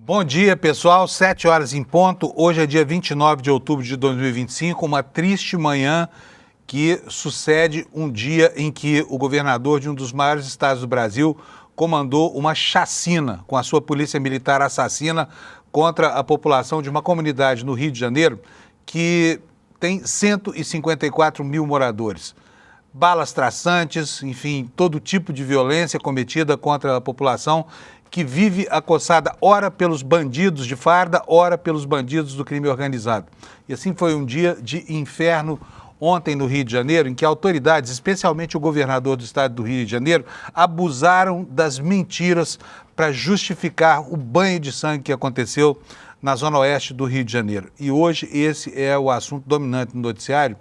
Bom dia, pessoal. 7 horas em ponto. Hoje é dia 29 de outubro de 2025, uma triste manhã que sucede um dia em que o governador de um dos maiores estados do Brasil comandou uma chacina com a sua polícia militar assassina contra a população de uma comunidade no Rio de Janeiro que tem 154 mil moradores. Balas traçantes, enfim, todo tipo de violência cometida contra a população que vive acossada, ora pelos bandidos de farda, ora pelos bandidos do crime organizado. E assim foi um dia de inferno ontem no Rio de Janeiro, em que autoridades, especialmente o governador do estado do Rio de Janeiro, abusaram das mentiras para justificar o banho de sangue que aconteceu na zona oeste do Rio de Janeiro. E hoje esse é o assunto dominante no noticiário,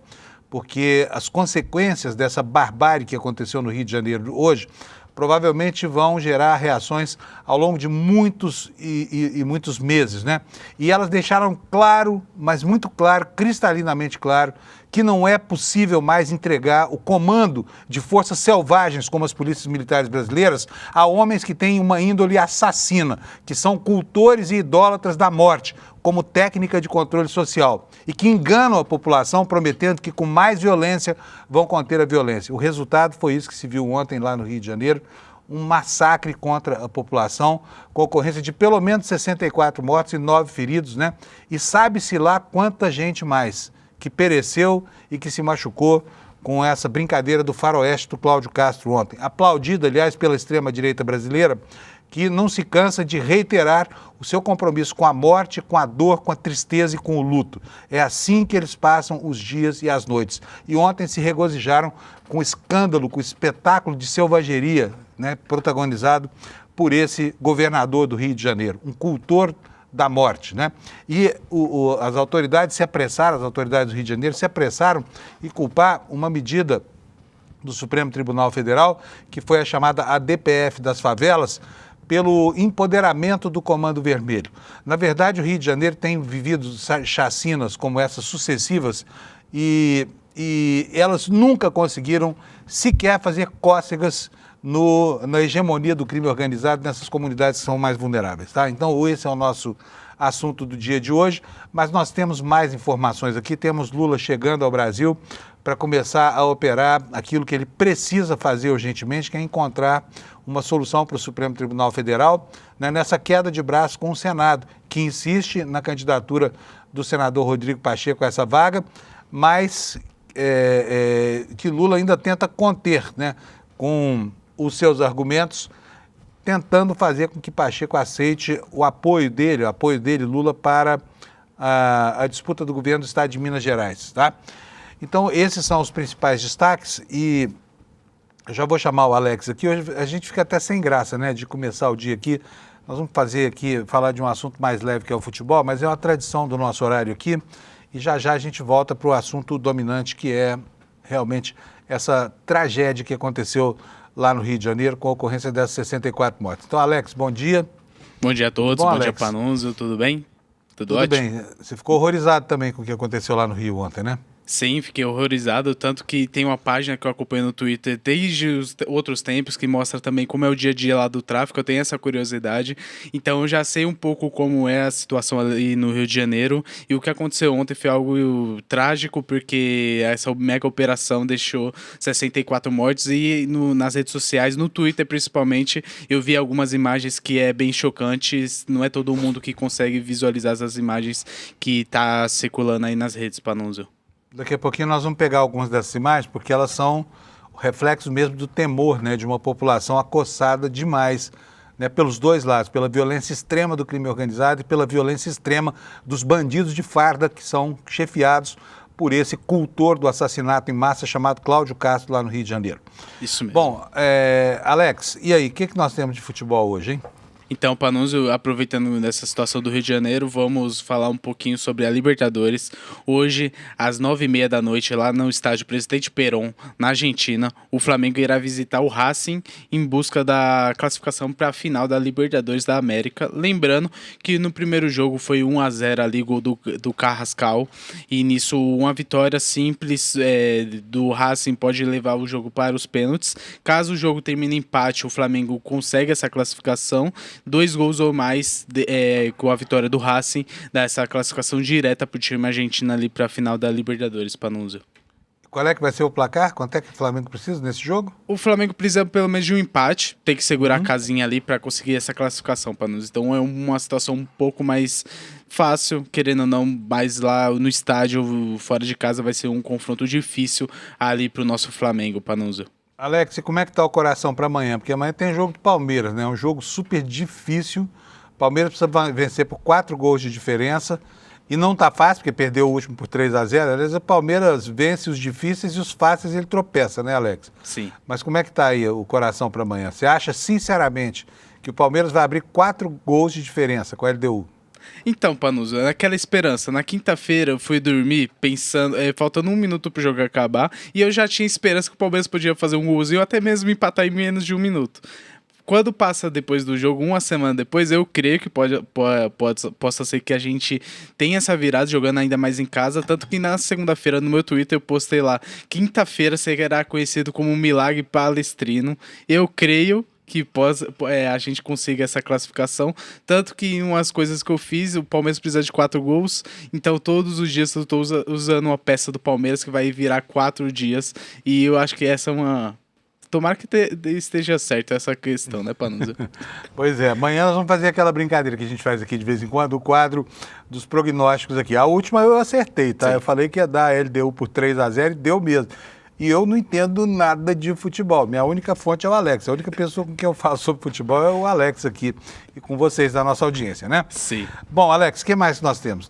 porque as consequências dessa barbárie que aconteceu no Rio de Janeiro hoje provavelmente vão gerar reações ao longo de muitos e muitos meses, né? E elas deixaram claro, mas muito claro, cristalinamente claro, que não é possível mais entregar o comando de forças selvagens como as polícias militares brasileiras a homens que têm uma índole assassina, que são cultores e idólatras da morte, como técnica de controle social, e que enganam a população prometendo que com mais violência vão conter a violência. O resultado foi isso que se viu ontem lá no Rio de Janeiro, um massacre contra a população, com ocorrência de pelo menos 64 mortos e 9 feridos, né? E sabe-se lá quanta gente mais que pereceu e que se machucou com essa brincadeira do faroeste do Cláudio Castro ontem. Aplaudido, aliás, pela extrema-direita brasileira, que não se cansa de reiterar o seu compromisso com a morte, com a dor, com a tristeza e com o luto. É assim que eles passam os dias e as noites. E ontem se regozijaram com o escândalo, com o espetáculo de selvageria, né, protagonizado por esse governador do Rio de Janeiro, um cultor da morte, né? E as autoridades se apressaram, as autoridades do Rio de Janeiro se apressaram em culpar uma medida do Supremo Tribunal Federal, que foi a chamada ADPF das favelas, pelo empoderamento do Comando Vermelho. Na verdade, o Rio de Janeiro tem vivido chacinas como essas sucessivas e elas nunca conseguiram sequer fazer cócegas na hegemonia do crime organizado nessas comunidades que são mais vulneráveis, tá? Então, esse é o nosso assunto do dia de hoje, mas nós temos mais informações aqui. Temos Lula chegando ao Brasil para começar a operar aquilo que ele precisa fazer urgentemente, que é encontrar uma solução para o Supremo Tribunal Federal, né, nessa queda de braço com o Senado, que insiste na candidatura do senador Rodrigo Pacheco a essa vaga, mas que Lula ainda tenta conter, né, com os seus argumentos, tentando fazer com que Pacheco aceite o apoio dele, Lula, para a disputa do governo do estado de Minas Gerais, tá? Então, esses são os principais destaques e eu já vou chamar o Alex aqui. Hoje a gente fica até sem graça, né, de começar o dia aqui. Nós vamos falar de um assunto mais leve que é o futebol, mas é uma tradição do nosso horário aqui e já a gente volta para o assunto dominante, que é realmente essa tragédia que aconteceu lá no Rio de Janeiro com a ocorrência dessas 64 mortes. Então, Alex, bom dia. Bom dia a todos, bom dia, Panunzio, tudo bem? Tudo ótimo? Bem. Você ficou horrorizado também com o que aconteceu lá no Rio ontem, né? Sim, fiquei horrorizado, tanto que tem uma página que eu acompanho no Twitter desde os outros tempos, que mostra também como é o dia a dia lá do tráfico, eu tenho essa curiosidade, então eu já sei um pouco como é a situação ali no Rio de Janeiro, e o que aconteceu ontem foi algo trágico, porque essa mega operação deixou 64 mortes, e nas redes sociais, no Twitter principalmente, eu vi algumas imagens que é bem chocantes, não é todo mundo que consegue visualizar essas imagens que tá circulando aí nas redes, Panunzio. Daqui a pouquinho nós vamos pegar algumas dessas imagens, porque elas são o reflexo mesmo do temor, né, de uma população acossada demais, né, pelos dois lados, pela violência extrema do crime organizado e pela violência extrema dos bandidos de farda, que são chefiados por esse cultor do assassinato em massa chamado Cláudio Castro, lá no Rio de Janeiro. Isso mesmo. Bom, Alex, e aí, o que nós temos de futebol hoje, hein? Então, Panunzio, aproveitando dessa situação do Rio de Janeiro, vamos falar um pouquinho sobre a Libertadores. Hoje, às 9h30 da noite, lá no estádio Presidente Perón, na Argentina, o Flamengo irá visitar o Racing em busca da classificação para a final da Libertadores da América. Lembrando que no primeiro jogo foi 1-0 ali, gol do Carrascal, e nisso uma vitória simples do Racing pode levar o jogo para os pênaltis. Caso o jogo termine em empate, o Flamengo consegue essa classificação 2 gols ou mais com a vitória do Racing, dá essa classificação direta pro time argentino ali para a final da Libertadores, Panunzio. Qual é que vai ser o placar? Quanto é que o Flamengo precisa nesse jogo? O Flamengo precisa pelo menos de um empate, tem que segurar a casinha ali para conseguir essa classificação, Panunzio. Então é uma situação um pouco mais fácil, querendo ou não, mas lá no estádio, fora de casa, vai ser um confronto difícil ali pro nosso Flamengo, Panunzio. Alex, e como é que tá o coração para amanhã? Porque amanhã tem jogo do Palmeiras, né? Um jogo super difícil. O Palmeiras precisa vencer por 4 gols de diferença. E não tá fácil, porque perdeu o último por 3-0. Aliás, o Palmeiras vence os difíceis e os fáceis ele tropeça, né, Alex? Sim. Mas como é que tá aí o coração para amanhã? Você acha, sinceramente, que o Palmeiras vai abrir 4 gols de diferença com a LDU? Então, Panuso, naquela esperança. Na quinta-feira eu fui dormir pensando, faltando 1 minuto pro jogo acabar, e eu já tinha esperança que o Palmeiras podia fazer um golzinho, até mesmo empatar em menos de 1 minuto. Quando passa depois do jogo, uma semana depois, eu creio que possa ser que a gente tenha essa virada jogando ainda mais em casa, tanto que na segunda-feira no meu Twitter eu postei lá, quinta-feira será conhecido como um milagre palestrino. Eu creio que a gente consiga essa classificação, tanto que em umas coisas que eu fiz, o Palmeiras precisa de 4 gols, então todos os dias eu estou usando uma peça do Palmeiras que vai virar 4 dias, e eu acho que essa é uma... Tomara que esteja certo essa questão, né, Panunzio? Pois é, amanhã nós vamos fazer aquela brincadeira que a gente faz aqui de vez em quando, o quadro dos prognósticos aqui. A última eu acertei, tá? Sim. Eu falei que ia dar a LDU por 3-0 e deu mesmo. E eu não entendo nada de futebol. Minha única fonte é o Alex. A única pessoa com quem eu falo sobre futebol é o Alex aqui e com vocês da nossa audiência, né? Sim. Bom, Alex, o que mais nós temos?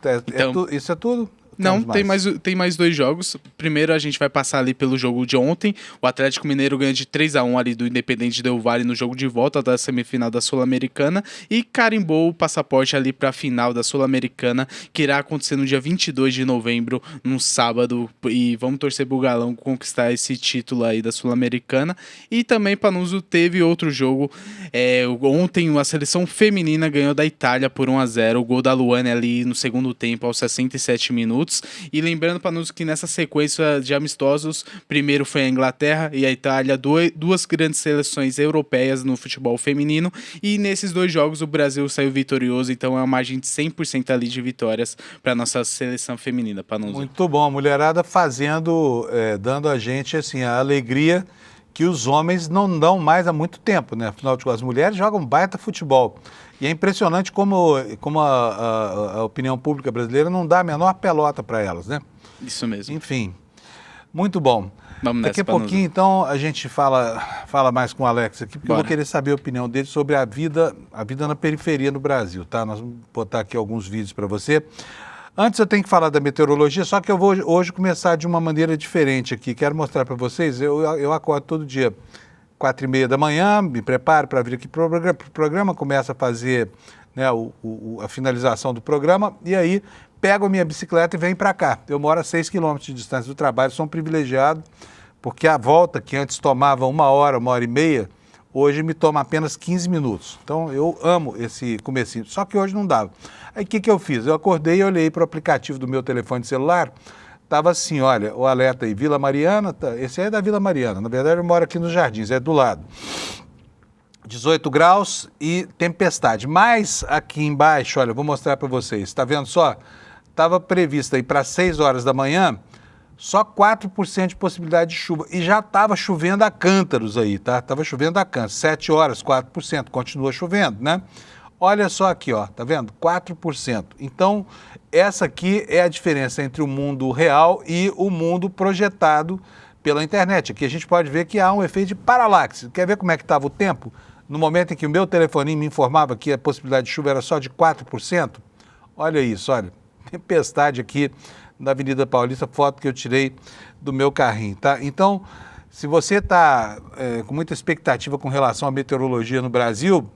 Isso é tudo? Não, tem mais 2 jogos. Primeiro a gente vai passar ali pelo jogo de ontem. O Atlético Mineiro ganha de 3-1 ali do Independente Del Valle no jogo de volta da semifinal da Sul-Americana e carimbou o passaporte ali para a final da Sul-Americana, que irá acontecer no dia 22 de novembro, num sábado. E vamos torcer pro Galão conquistar esse título aí da Sul-Americana. E também, Panuso, teve outro jogo. Ontem a seleção feminina ganhou da Itália por 1-0. O gol da Luane ali no segundo tempo, aos 67 minutos. E lembrando, Panuso, que nessa sequência de amistosos, primeiro foi a Inglaterra e a Itália, duas grandes seleções europeias no futebol feminino, e nesses 2 jogos o Brasil saiu vitorioso, então é uma margem de 100% ali de vitórias para nossa seleção feminina, Panuso. Muito bom, a mulherada dando a gente assim, a alegria que os homens não dão mais há muito tempo, né? Afinal de contas, as mulheres jogam baita futebol. E é impressionante como a opinião pública brasileira não dá a menor pelota para elas, né? Isso mesmo. Enfim, muito bom. Vamos nessa, Daqui a pouquinho, então, a gente fala mais com o Alex aqui, porque eu vou querer saber a opinião dele sobre a vida na periferia no Brasil, tá? Nós vamos botar aqui alguns vídeos para você. Antes eu tenho que falar da meteorologia, só que eu vou hoje começar de uma maneira diferente aqui. Quero mostrar para vocês, eu acordo todo dia 4h30 da manhã, me preparo para vir aqui para o programa, começo a fazer, né, a finalização do programa e aí pego a minha bicicleta e venho para cá. Eu moro a 6 quilômetros de distância do trabalho, sou um privilegiado, porque a volta que antes tomava 1 hora, 1h30, hoje me toma apenas 15 minutos. Então eu amo esse comecinho, só que hoje não dava. Aí o que eu fiz? Eu acordei e olhei para o aplicativo do meu telefone celular, estava assim, olha, o alerta aí, Vila Mariana, esse aí é da Vila Mariana, na verdade eu moro aqui nos Jardins, é do lado. 18 graus e tempestade, mas aqui embaixo, olha, eu vou mostrar para vocês, está vendo só? Estava previsto aí para 6 horas da manhã, só 4% de possibilidade de chuva, e já estava chovendo a cântaros aí, tá? Estava chovendo a cântaros, 7 horas, 4%, continua chovendo, né? Olha só aqui, ó, tá vendo? 4%. Então, essa aqui é a diferença entre o mundo real e o mundo projetado pela internet. Aqui a gente pode ver que há um efeito de paralaxe. Quer ver como é que estava o tempo? No momento em que o meu telefoninho me informava que a possibilidade de chuva era só de 4%, olha isso, olha, tempestade aqui na Avenida Paulista, foto que eu tirei do meu carrinho, tá? Então, se você está com muita expectativa com relação à meteorologia no Brasil,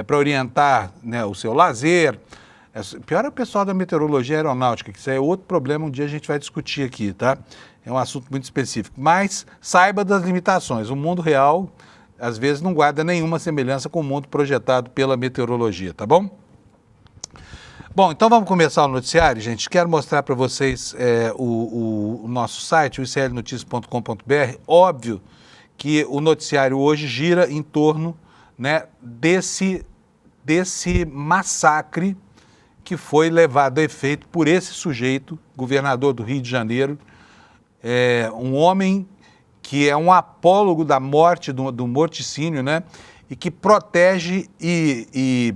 para orientar, né, o seu lazer, pior é o pessoal da meteorologia aeronáutica, que isso é outro problema, um dia a gente vai discutir aqui, tá? É um assunto muito específico, mas saiba das limitações, o mundo real, às vezes, não guarda nenhuma semelhança com o mundo projetado pela meteorologia, tá bom? Bom, então vamos começar o noticiário, gente. Quero mostrar para vocês o nosso site, o iclnoticias.com.br. Óbvio que o noticiário hoje gira em torno, né, desse desse massacre que foi levado a efeito por esse sujeito, governador do Rio de Janeiro, um homem que é um apólogo da morte, do morticínio, né? E que protege e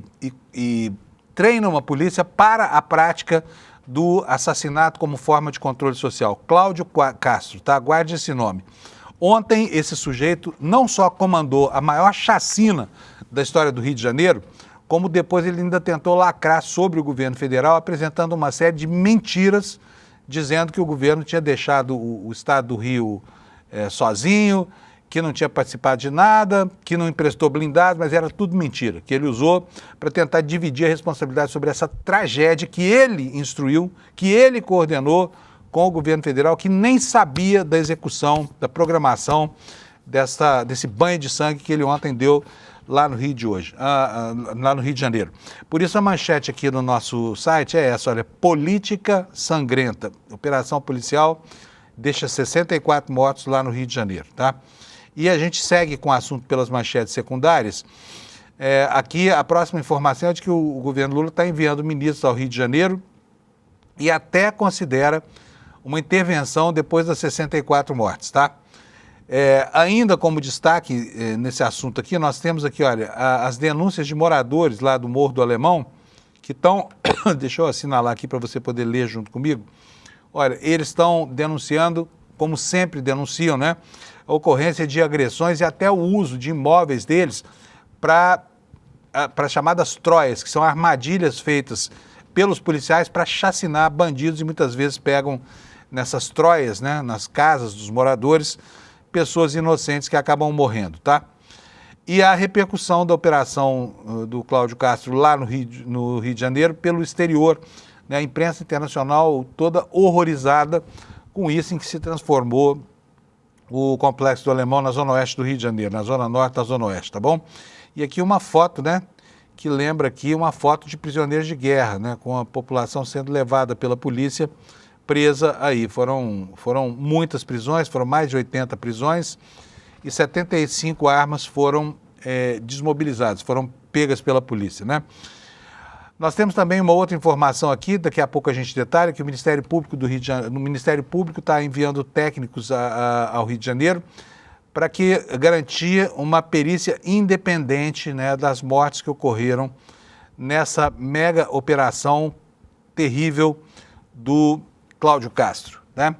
treina uma polícia para a prática do assassinato como forma de controle social. Cláudio Castro, tá? Guarde esse nome. Ontem, esse sujeito não só comandou a maior chacina da história do Rio de Janeiro, como depois ele ainda tentou lacrar sobre o governo federal, apresentando uma série de mentiras, dizendo que o governo tinha deixado o estado do Rio sozinho, que não tinha participado de nada, que não emprestou blindados, mas era tudo mentira, que ele usou para tentar dividir a responsabilidade sobre essa tragédia que ele instruiu, que ele coordenou com o governo federal, que nem sabia da execução, da programação desse banho de sangue que ele ontem deu lá no Rio lá no Rio de Janeiro. Por isso a manchete aqui no nosso site é essa, olha, política sangrenta, operação policial deixa 64 mortos lá no Rio de Janeiro, tá? E a gente segue com o assunto pelas manchetes secundárias. Aqui a próxima informação é de que o governo Lula está enviando ministros ao Rio de Janeiro e até considera uma intervenção depois das 64 mortes, tá? Ainda como destaque nesse assunto aqui, nós temos aqui, olha, as denúncias de moradores lá do Morro do Alemão, que estão, deixa eu assinalar aqui para você poder ler junto comigo, olha, eles estão denunciando, como sempre denunciam, né, a ocorrência de agressões e até o uso de imóveis deles para chamadas troias, que são armadilhas feitas pelos policiais para chacinar bandidos e muitas vezes pegam nessas troias, né, nas casas dos moradores, pessoas inocentes que acabam morrendo, tá? E a repercussão da operação do Cláudio Castro lá no Rio de Janeiro pelo exterior, né? A imprensa internacional toda horrorizada com isso em que se transformou o Complexo do Alemão na zona oeste do Rio de Janeiro, na zona norte da zona oeste, tá bom? E aqui uma foto, né, que lembra aqui uma foto de prisioneiros de guerra, né, com a população sendo levada pela polícia presa aí. Foram muitas prisões, foram mais de 80 prisões e 75 armas foram desmobilizadas, foram pegas pela polícia, né? Nós temos também uma outra informação aqui, daqui a pouco a gente detalha, que o Ministério Público do Rio de Janeiro, o Ministério Público está enviando técnicos ao Rio de Janeiro para que garantir uma perícia independente, né, das mortes que ocorreram nessa mega operação terrível do Cláudio Castro, né?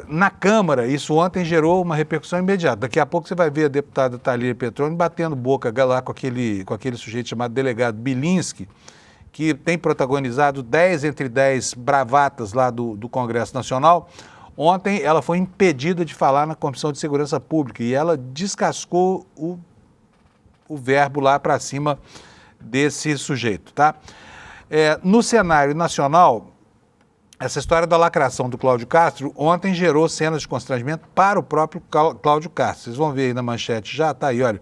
Na Câmara, isso ontem gerou uma repercussão imediata. Daqui a pouco você vai ver a deputada Thalíria Petroni batendo boca lá com aquele sujeito chamado delegado Bilinski, que tem protagonizado 10 entre 10 bravatas lá do Congresso Nacional. Ontem ela foi impedida de falar na Comissão de Segurança Pública e ela descascou o verbo lá para cima desse sujeito, tá? No cenário nacional, essa história da lacração do Cláudio Castro ontem gerou cenas de constrangimento para o próprio Cláudio Castro. Vocês vão ver aí na manchete já, tá aí, olha.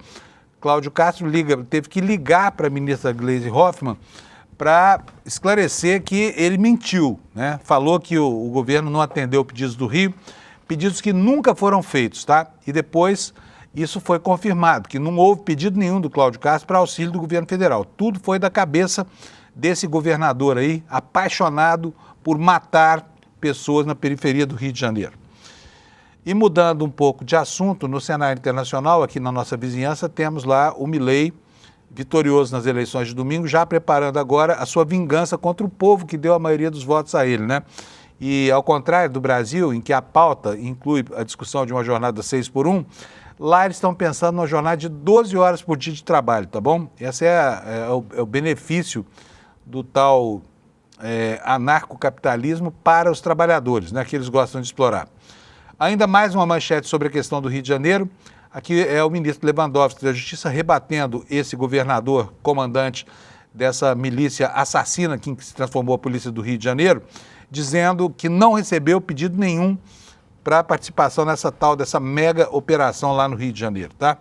Cláudio Castro teve que ligar para a ministra Gleisi Hoffmann para esclarecer que ele mentiu, né? Falou que o governo não atendeu pedidos do Rio, pedidos que nunca foram feitos, tá? E depois isso foi confirmado, que não houve pedido nenhum do Cláudio Castro para auxílio do governo federal. Tudo foi da cabeça desse governador aí, apaixonado por matar pessoas na periferia do Rio de Janeiro. E mudando um pouco de assunto, no cenário internacional, aqui na nossa vizinhança, temos lá o Milei, vitorioso nas eleições de domingo, já preparando agora a sua vingança contra o povo que deu a maioria dos votos a ele, né? E ao contrário do Brasil, em que a pauta inclui a discussão de uma jornada 6x1, lá eles estão pensando numa jornada de 12 horas por dia de trabalho, tá bom? Esse é o benefício do tal anarcocapitalismo para os trabalhadores, né, que eles gostam de explorar. Ainda mais uma manchete sobre a questão do Rio de Janeiro. Aqui é o ministro Lewandowski da Justiça rebatendo esse governador, comandante dessa milícia assassina que se transformou a polícia do Rio de Janeiro, dizendo que não recebeu pedido nenhum para participação dessa mega operação lá no Rio de Janeiro, tá?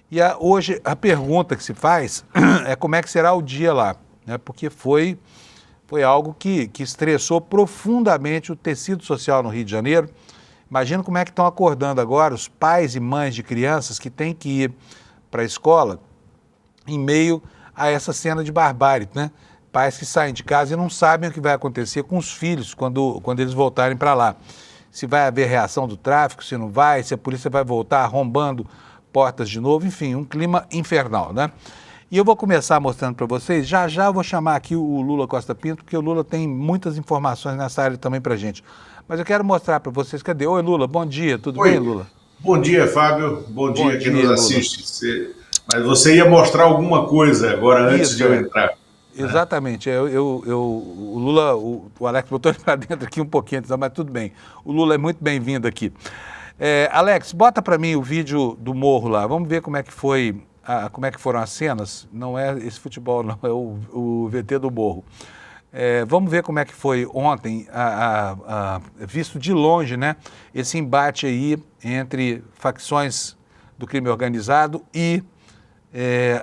E hoje a pergunta que se faz é como é que será o dia lá, né? Porque foi algo que estressou profundamente o tecido social no Rio de Janeiro. Imagina como é que estão acordando agora os pais e mães de crianças que têm que ir para a escola em meio a essa cena de barbárie, né? Pais que saem de casa e não sabem o que vai acontecer com os filhos quando eles voltarem para lá. Se vai haver reação do tráfico, se não vai, se a polícia vai voltar arrombando portas de novo, enfim, um clima infernal, né? E eu vou começar mostrando para vocês, já eu vou chamar aqui o Lula Costa Pinto, porque o Lula tem muitas informações nessa área também para gente. Mas eu quero mostrar para vocês, cadê? Oi, Lula, bom dia, tudo bem, Lula? Bom dia, Fábio, bom dia quem nos Lula. assiste. Mas você ia mostrar alguma coisa agora, antes de eu entrar. Exatamente, o Lula, o Alex botou ele para dentro aqui um pouquinho, mas tudo bem. O Lula é muito bem-vindo aqui. Alex, bota para mim o vídeo do morro lá, vamos ver como é que foi, como é que foram as cenas. Não é esse futebol, não, é o VT do morro. Vamos ver como é que foi ontem, visto de longe, né, esse embate aí entre facções do crime organizado e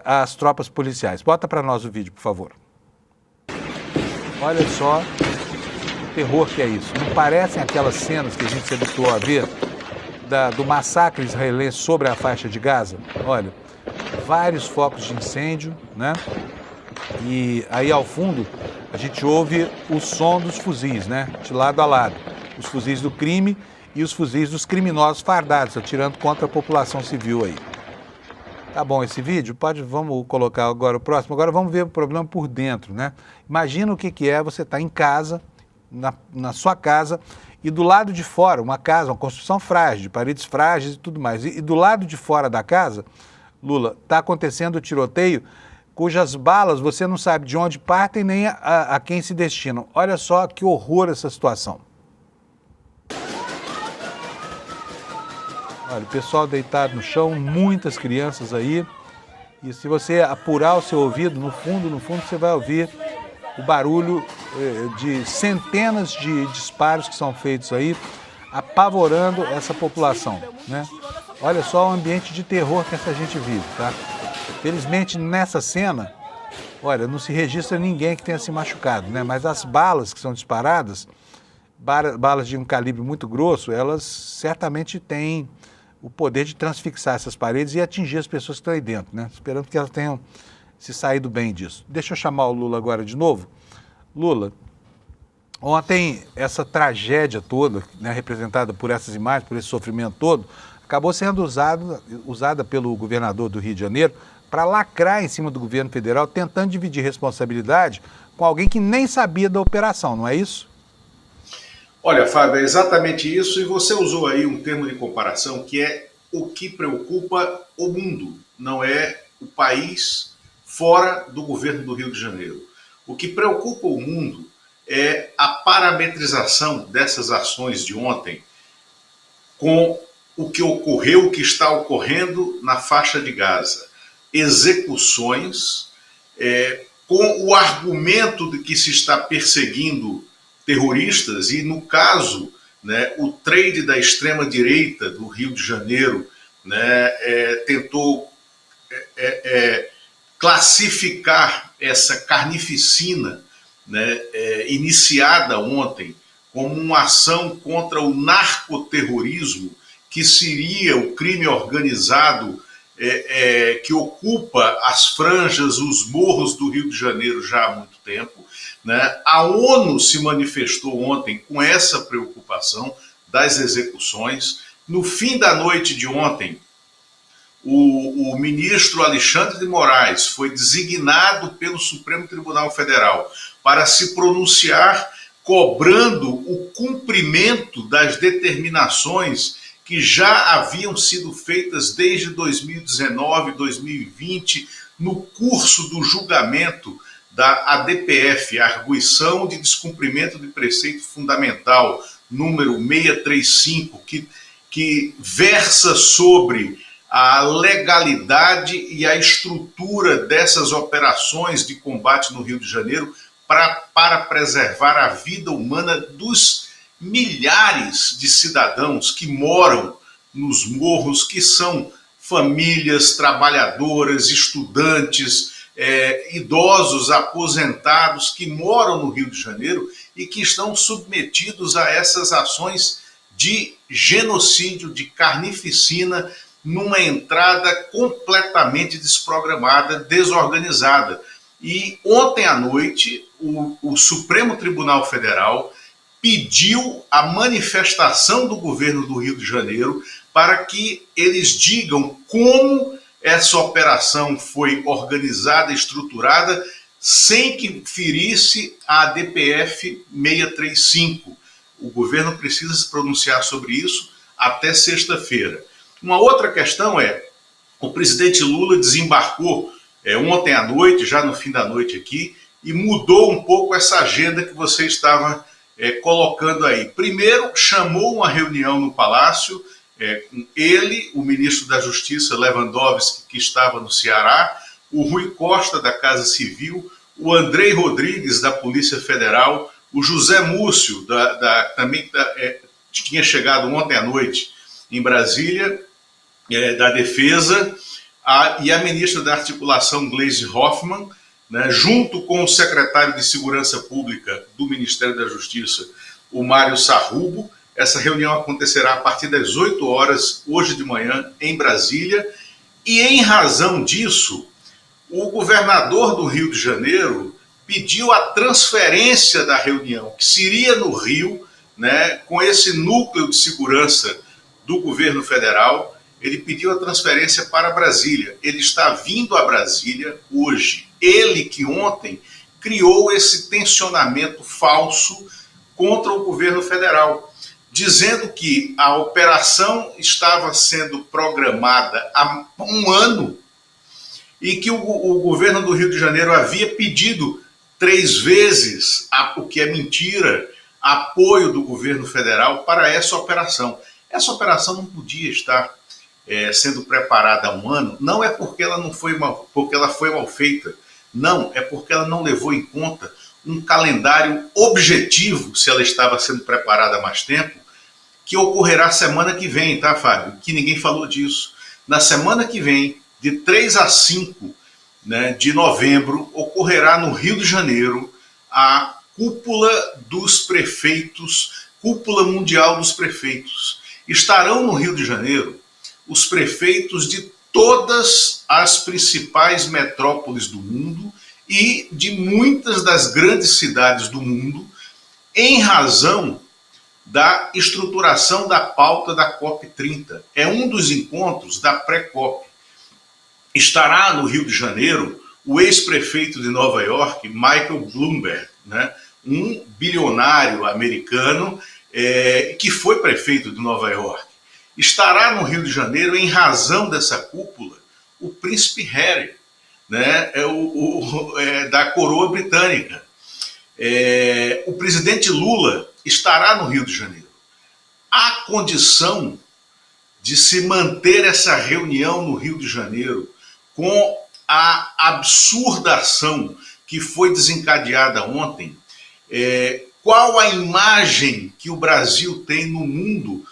as tropas policiais. Bota para nós o vídeo, por favor. Olha só o terror que é isso. Não parecem aquelas cenas que a gente se habituou a ver do massacre israelense sobre a faixa de Gaza? Olha, vários focos de incêndio, né? E aí ao fundo a gente ouve o som dos fuzis, né? De lado a lado. Os fuzis do crime e os fuzis dos criminosos fardados, atirando contra a população civil aí. Tá bom esse vídeo? Vamos colocar agora o próximo. Agora vamos ver o problema por dentro, né? Imagina o que é você estar em casa, na sua casa, e do lado de fora, uma casa, uma construção frágil, de paredes frágeis e tudo mais. E do lado de fora da casa, Lula, está acontecendo o tiroteio cujas balas você não sabe de onde partem nem a quem se destinam. Olha só que horror essa situação. Olha, o pessoal deitado no chão, muitas crianças aí. E se você apurar o seu ouvido, no fundo, você vai ouvir o barulho de centenas de disparos que são feitos aí, apavorando essa população, né? Olha só o ambiente de terror que essa gente vive, tá? Felizmente, nessa cena, olha, não se registra ninguém que tenha se machucado, né? Mas as balas que são disparadas, balas de um calibre muito grosso, elas certamente têm o poder de transfixar essas paredes e atingir as pessoas que estão aí dentro, né? Esperando que elas tenham se saído bem disso. Deixa eu chamar o Lula agora de novo. Lula, ontem essa tragédia toda, né, representada por essas imagens, por esse sofrimento todo, acabou sendo usada pelo governador do Rio de Janeiro para lacrar em cima do governo federal, tentando dividir responsabilidade com alguém que nem sabia da operação, não é isso? Olha, Fábio, é exatamente isso, e você usou aí um termo de comparação que é o que preocupa o mundo, não é o país fora do governo do Rio de Janeiro. O que preocupa o mundo é a parametrização dessas ações de ontem com o que ocorreu, o que está ocorrendo na faixa de Gaza. Execuções, com o argumento de que se está perseguindo terroristas, e no caso, né, o trade da extrema-direita do Rio de Janeiro, né, tentou classificar essa carnificina, né, iniciada ontem como uma ação contra o narcoterrorismo, que seria o crime organizado que ocupa as franjas, os morros do Rio de Janeiro já há muito tempo, né? A ONU se manifestou ontem com essa preocupação das execuções. No fim da noite de ontem, o ministro Alexandre de Moraes foi designado pelo Supremo Tribunal Federal para se pronunciar, cobrando o cumprimento das determinações que já haviam sido feitas desde 2019, 2020, no curso do julgamento da ADPF, a Arguição de Descumprimento de Preceito Fundamental, número 635, que versa sobre a legalidade e a estrutura dessas operações de combate no Rio de Janeiro para preservar a vida humana dos milhares de cidadãos que moram nos morros, que são famílias trabalhadoras, estudantes, idosos, aposentados, que moram no Rio de Janeiro e que estão submetidos a essas ações de genocídio, de carnificina, numa entrada completamente desprogramada, desorganizada. E ontem à noite, o Supremo Tribunal Federal pediu a manifestação do governo do Rio de Janeiro para que eles digam como essa operação foi organizada, estruturada, sem que ferisse a DPF 635. O governo precisa se pronunciar sobre isso até sexta-feira. Uma outra questão é, o presidente Lula desembarcou ontem à noite, já no fim da noite aqui, e mudou um pouco essa agenda que você estava colocando aí. Primeiro, chamou uma reunião no Palácio, com ele, o ministro da Justiça, Lewandowski, que estava no Ceará, o Rui Costa, da Casa Civil, o Andrei Rodrigues, da Polícia Federal, o José Múcio, também tinha chegado ontem à noite em Brasília, da Defesa, e a ministra da Articulação, Gleisi Hoffmann, né, junto com o secretário de Segurança Pública do Ministério da Justiça, o Mário Sarrubo. Essa reunião acontecerá a partir das 8 horas, hoje de manhã, em Brasília, e em razão disso, o governador do Rio de Janeiro pediu a transferência da reunião, que seria no Rio, né, com esse núcleo de segurança do governo federal. Ele pediu a transferência para Brasília. Ele está vindo a Brasília hoje. Ele que ontem criou esse tensionamento falso contra o governo federal, dizendo que a operação estava sendo programada há um ano e que o governo do Rio de Janeiro havia pedido 3 vezes, o que é mentira, apoio do governo federal para essa operação. Essa operação não podia estar sendo preparada há um ano, não é porque ela porque ela foi mal feita, não, é porque ela não levou em conta um calendário objetivo, se ela estava sendo preparada há mais tempo, que ocorrerá semana que vem, tá, Fábio? Que ninguém falou disso. Na semana que vem, de 3 a 5, né, de novembro, ocorrerá no Rio de Janeiro a cúpula dos prefeitos, cúpula mundial dos prefeitos. Estarão no Rio de Janeiro os prefeitos de todas as principais metrópoles do mundo e de muitas das grandes cidades do mundo, em razão da estruturação da pauta da COP30. É um dos encontros da pré-COP. Estará no Rio de Janeiro o ex-prefeito de Nova York, Michael Bloomberg, né? Um bilionário americano que foi prefeito de Nova York. Estará no Rio de Janeiro, em razão dessa cúpula, o príncipe Harry, né? Da coroa britânica. O presidente Lula estará no Rio de Janeiro. Há condição de se manter essa reunião no Rio de Janeiro com a absurda ação que foi desencadeada ontem? Qual a imagem que o Brasil tem no mundo,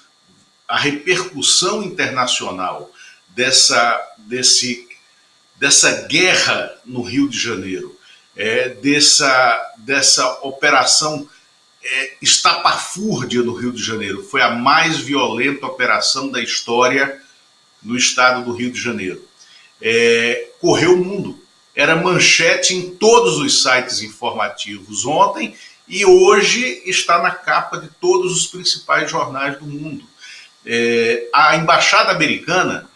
a repercussão internacional dessa guerra no Rio de Janeiro, dessa operação estapafúrdia no Rio de Janeiro? Foi a mais violenta operação da história no estado do Rio de Janeiro. Correu o mundo. Era manchete em todos os sites informativos ontem e hoje está na capa de todos os principais jornais do mundo. A embaixada americana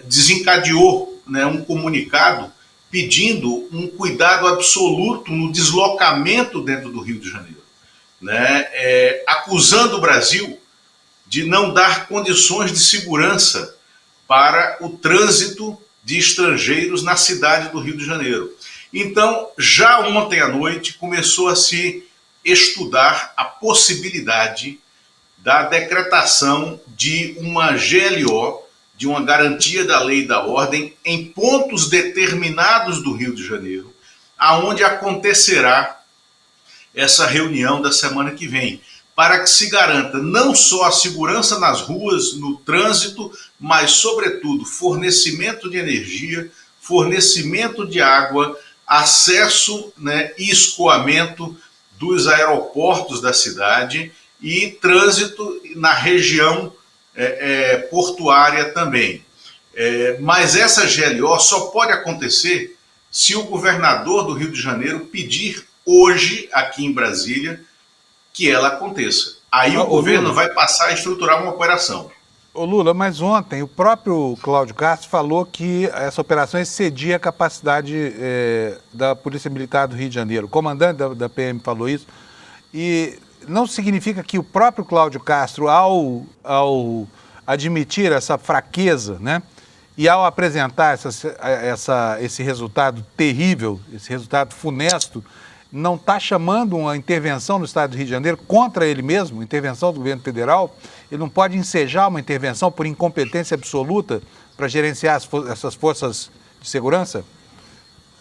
desencadeou, né, um comunicado pedindo um cuidado absoluto no deslocamento dentro do Rio de Janeiro, né, acusando o Brasil de não dar condições de segurança para o trânsito de estrangeiros na cidade do Rio de Janeiro. Então, já ontem à noite, começou a se estudar a possibilidade da decretação de uma GLO, de uma garantia da lei e da ordem, em pontos determinados do Rio de Janeiro, aonde acontecerá essa reunião da semana que vem, para que se garanta não só a segurança nas ruas, no trânsito, mas, sobretudo, fornecimento de energia, fornecimento de água, acesso, né, e escoamento dos aeroportos da cidade e trânsito na região portuária também. Mas essa GLO só pode acontecer se o governador do Rio de Janeiro pedir hoje, aqui em Brasília, que ela aconteça. Aí o governo vai passar a estruturar uma operação. Ô Lula, mas ontem o próprio Cláudio Castro falou que essa operação excedia a capacidade da Polícia Militar do Rio de Janeiro. O comandante da PM falou isso. E não significa que o próprio Cláudio Castro, ao admitir essa fraqueza, né, e ao apresentar esse resultado terrível, esse resultado funesto, não está chamando uma intervenção no Estado do Rio de Janeiro contra ele mesmo, intervenção do governo federal? Ele não pode ensejar uma intervenção por incompetência absoluta para gerenciar essas forças de segurança?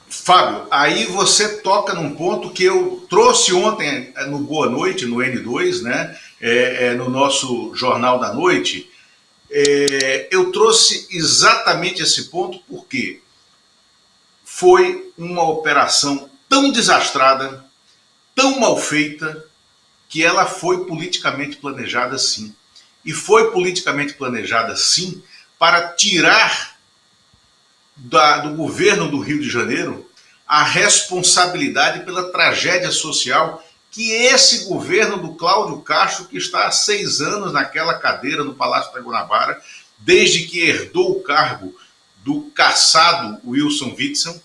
Fábio, aí você toca num ponto que eu trouxe ontem no Boa Noite, no N2, né, no nosso Jornal da Noite. Eu trouxe exatamente esse ponto porque foi uma operação tão desastrada, tão mal feita, que ela foi politicamente planejada sim. E foi politicamente planejada sim para tirar do governo do Rio de Janeiro a responsabilidade pela tragédia social que esse governo do Cláudio Castro, que está há 6 anos naquela cadeira no Palácio da Guanabara, desde que herdou o cargo do caçado Wilson Witzel,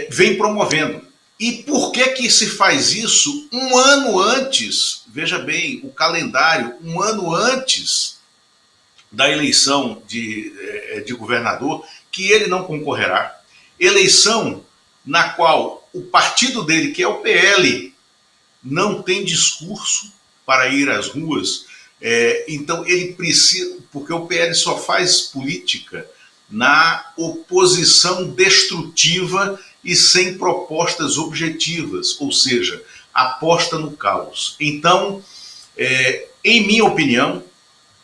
vem promovendo. E por que se faz isso um ano antes, veja bem, o calendário, um ano antes da eleição de governador, que ele não concorrerá, eleição na qual o partido dele, que é o PL, não tem discurso para ir às ruas, então ele precisa, porque o PL só faz política na oposição destrutiva e sem propostas objetivas, ou seja, aposta no caos. Então, em minha opinião,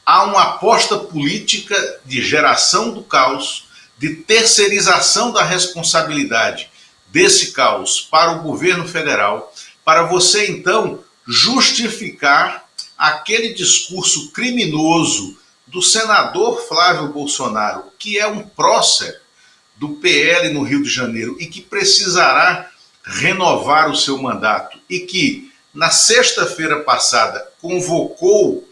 há uma aposta política de geração do caos, de terceirização da responsabilidade desse caos para o governo federal, para você então justificar aquele discurso criminoso do senador Flávio Bolsonaro, que é um prócer do PL no Rio de Janeiro e que precisará renovar o seu mandato e que, na sexta-feira passada, convocou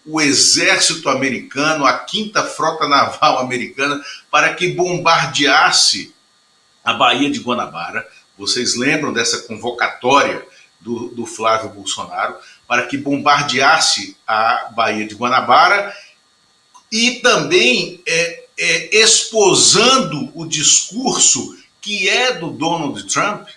o exército americano, a 5ª Frota Naval americana, para que bombardeasse a Baía de Guanabara. Vocês lembram dessa convocatória do Flávio Bolsonaro, para que bombardeasse a Baía de Guanabara e também esposando o discurso que é do Donald Trump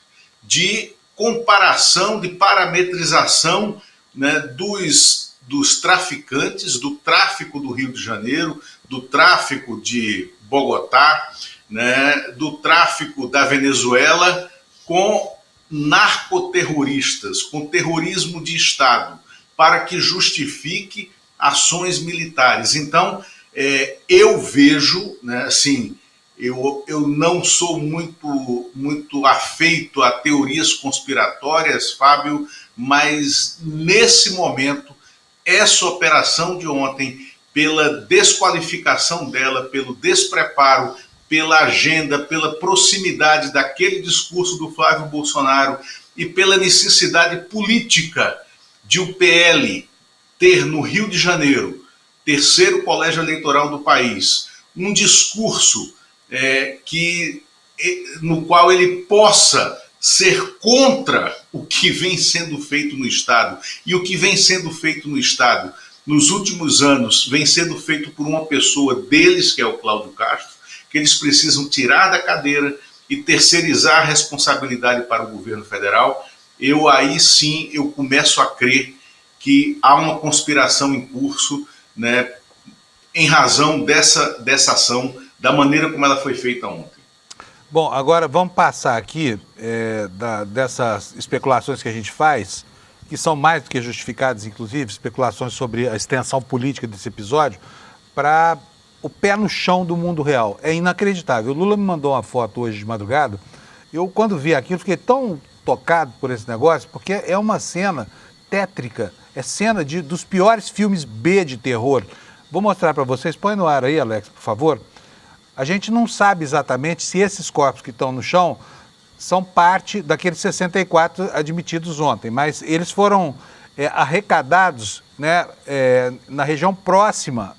de comparação, de parametrização, né, dos traficantes, do tráfico do Rio de Janeiro, do tráfico de Bogotá, né, do tráfico da Venezuela com narcoterroristas, com terrorismo de Estado, para que justifique ações militares. Então, eu vejo, né, assim, eu não sou muito afeito a teorias conspiratórias, Fábio, mas nesse momento, essa operação de ontem, pela desqualificação dela, pelo despreparo, pela agenda, pela proximidade daquele discurso do Flávio Bolsonaro e pela necessidade política de o PL ter no Rio de Janeiro, terceiro colégio eleitoral do país, um discurso no qual ele possa ser contra o que vem sendo feito no Estado. E o que vem sendo feito no Estado nos últimos anos vem sendo feito por uma pessoa deles, que é o Cláudio Castro, que eles precisam tirar da cadeira e terceirizar a responsabilidade para o governo federal. Aí sim eu começo a crer que há uma conspiração em curso, né, em razão dessa ação, da maneira como ela foi feita ontem. Bom, agora vamos passar aqui dessas especulações que a gente faz, que são mais do que justificadas, inclusive, especulações sobre a extensão política desse episódio, para o pé no chão do mundo real. É inacreditável. O Lula me mandou uma foto hoje de madrugada. Eu, quando vi aquilo, fiquei tão tocado por esse negócio, porque é uma cena tétrica, é cena dos piores filmes B de terror. Vou mostrar para vocês, põe no ar aí, Alex, por favor. A gente não sabe exatamente se esses corpos que estão no chão são parte daqueles 64 admitidos ontem, mas eles foram arrecadados, né, na região próxima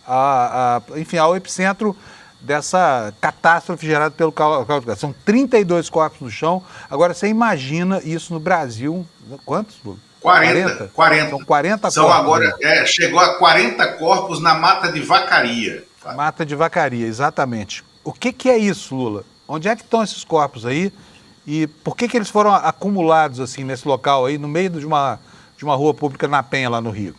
enfim, ao epicentro dessa catástrofe gerada pelo caldo de gás. São 32 corpos no chão. Agora, você imagina isso no Brasil, quantos? 40. São 40 São corpos. Agora, chegou a 40 corpos na Mata de Vacaria. Mata de Vacaria, exatamente. O que é isso, Lula? Onde é que estão esses corpos aí? E por que eles foram acumulados assim nesse local aí, no meio de uma rua pública na Penha, lá no Rio?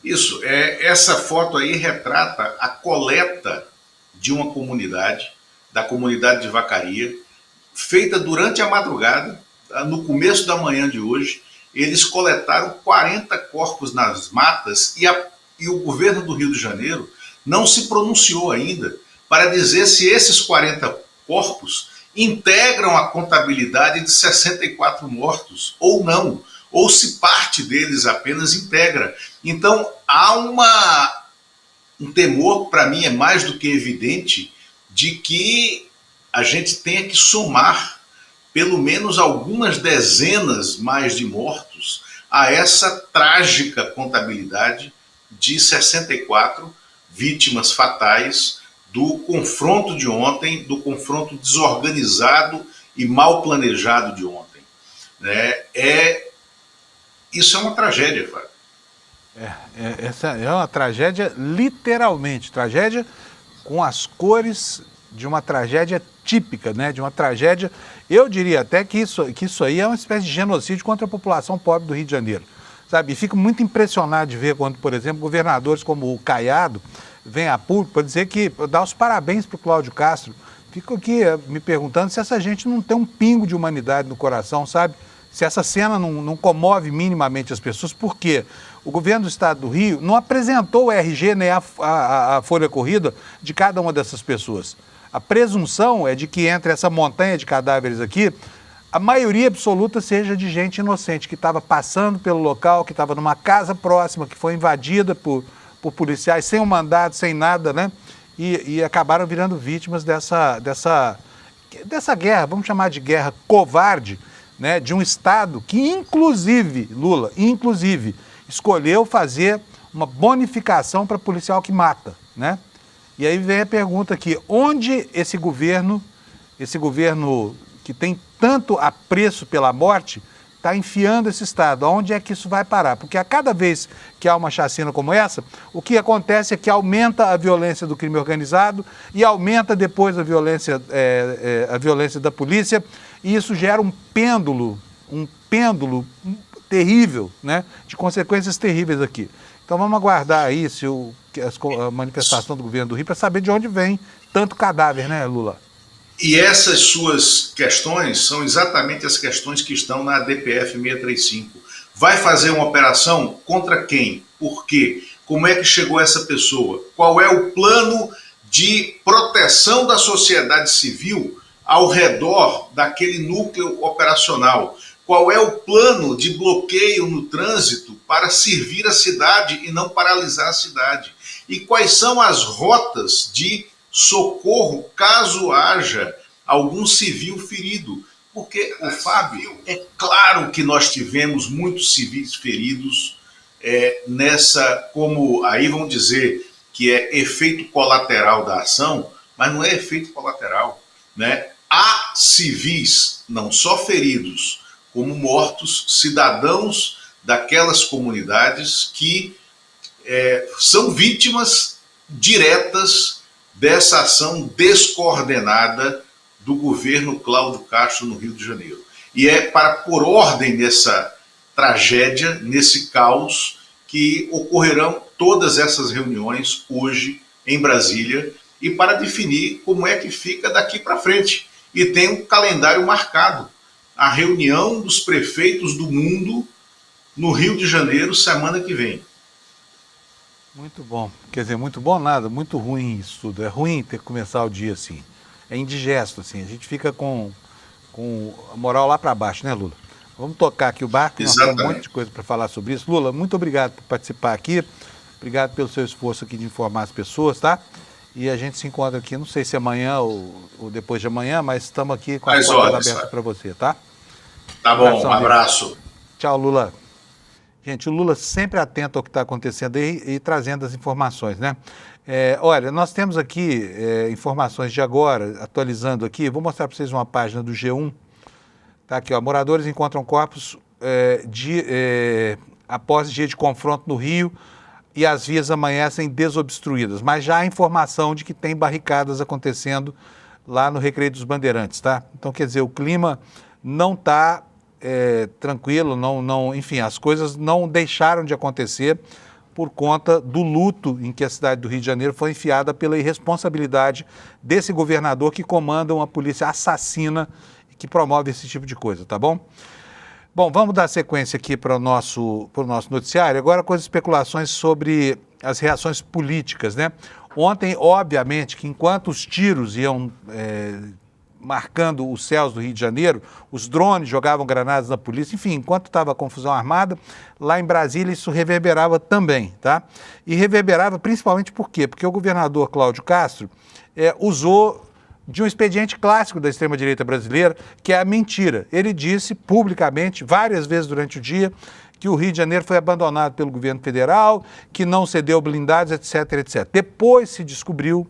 Isso, essa foto aí retrata a coleta de uma comunidade, da comunidade de Vacaria, feita durante a madrugada, no começo da manhã de hoje. Eles coletaram 40 corpos nas matas e o governo do Rio de Janeiro não se pronunciou ainda para dizer se esses 40 corpos integram a contabilidade de 64 mortos ou não, ou se parte deles apenas integra. Então, há um temor, para mim é mais do que evidente, de que a gente tenha que somar pelo menos algumas dezenas mais de mortos a essa trágica contabilidade de 64 vítimas fatais do confronto de ontem, do confronto desorganizado e mal planejado de ontem. Isso é uma tragédia, Fábio. Essa é uma tragédia, literalmente, tragédia com as cores de uma tragédia típica, né? De uma tragédia, eu diria até que isso aí é uma espécie de genocídio contra a população pobre do Rio de Janeiro, sabe? E fico muito impressionado de ver quando, por exemplo, governadores como o Caiado vêm a público para dizer que, dar os parabéns para o Cláudio Castro. Fico aqui me perguntando se essa gente não tem um pingo de humanidade no coração, sabe? Se essa cena não comove minimamente as pessoas, porque o governo do estado do Rio não apresentou o RG nem a folha corrida de cada uma dessas pessoas. A presunção é de que entre essa montanha de cadáveres aqui, a maioria absoluta seja de gente inocente, que estava passando pelo local, que estava numa casa próxima, que foi invadida por policiais, sem um mandato, sem nada, né? E acabaram virando vítimas dessa guerra, vamos chamar de guerra covarde, né, de um Estado que, inclusive, Lula, escolheu fazer uma bonificação para policial que mata, né? E aí vem a pergunta aqui, onde esse governo que tem tanto apreço pela morte, está enfiando esse Estado? Aonde é que isso vai parar? Porque a cada vez que há uma chacina como essa, o que acontece é que aumenta a violência do crime organizado e aumenta depois a violência da polícia, e isso gera um pêndulo terrível, né, de consequências terríveis aqui. Então vamos aguardar aí a manifestação do governo do Rio para saber de onde vem tanto cadáver, né, Lula? E essas suas questões são exatamente as questões que estão na DPF 635. Vai fazer uma operação contra quem? Por quê? Como é que chegou essa pessoa? Qual é o plano de proteção da sociedade civil ao redor daquele núcleo operacional? Qual é o plano de bloqueio no trânsito para servir a cidade e não paralisar a cidade? E quais são as rotas de socorro caso haja algum civil ferido? Porque, Fábio, é claro que nós tivemos muitos civis feridos como aí vão dizer que é efeito colateral da ação, mas não é efeito colateral, né? Há civis, não só feridos, como mortos, cidadãos daquelas comunidades que são vítimas diretas dessa ação descoordenada do governo Cláudio Castro no Rio de Janeiro. E é para pôr ordem nessa tragédia, nesse caos, que ocorrerão todas essas reuniões hoje em Brasília e para definir como é que fica daqui para frente. E tem um calendário marcado. A reunião dos prefeitos do mundo no Rio de Janeiro, semana que vem. Muito bom. Quer dizer, muito bom nada, muito ruim isso tudo. É ruim ter que começar o dia assim. É indigesto, assim. A gente fica com a moral lá para baixo, né, Lula? Vamos tocar aqui o barco, nós temos um monte de coisa para falar sobre isso. Lula, muito obrigado por participar aqui. Obrigado pelo seu esforço aqui de informar as pessoas, tá? E a gente se encontra aqui, não sei se amanhã ou depois de amanhã, mas estamos aqui com as portas abertas para você, tá? Tá bom, um abraço. Tchau, Lula. Gente, o Lula sempre atento ao que está acontecendo aí e trazendo as informações, né? Olha, nós temos aqui informações de agora, atualizando aqui, vou mostrar para vocês uma página do G1. Tá aqui, ó, moradores encontram corpos após dia de confronto no Rio e as vias amanhecem desobstruídas. Mas já há informação de que tem barricadas acontecendo lá no Recreio dos Bandeirantes, tá? Então, quer dizer, o clima não está tranquilo, enfim, as coisas não deixaram de acontecer por conta do luto em que a cidade do Rio de Janeiro foi enfiada pela irresponsabilidade desse governador que comanda uma polícia assassina que promove esse tipo de coisa, tá bom? Bom, vamos dar sequência aqui para o nosso noticiário. Agora com as especulações sobre as reações políticas, né? Ontem, obviamente, que enquanto os tiros iam marcando os céus do Rio de Janeiro, os drones jogavam granadas na polícia, enfim, enquanto estava a confusão armada, lá em Brasília isso reverberava também, tá? E reverberava principalmente por quê? Porque o governador Cláudio Castro usou de um expediente clássico da extrema-direita brasileira, que é a mentira. Ele disse publicamente, várias vezes durante o dia, que o Rio de Janeiro foi abandonado pelo governo federal, que não cedeu blindados, etc, etc. Depois se descobriu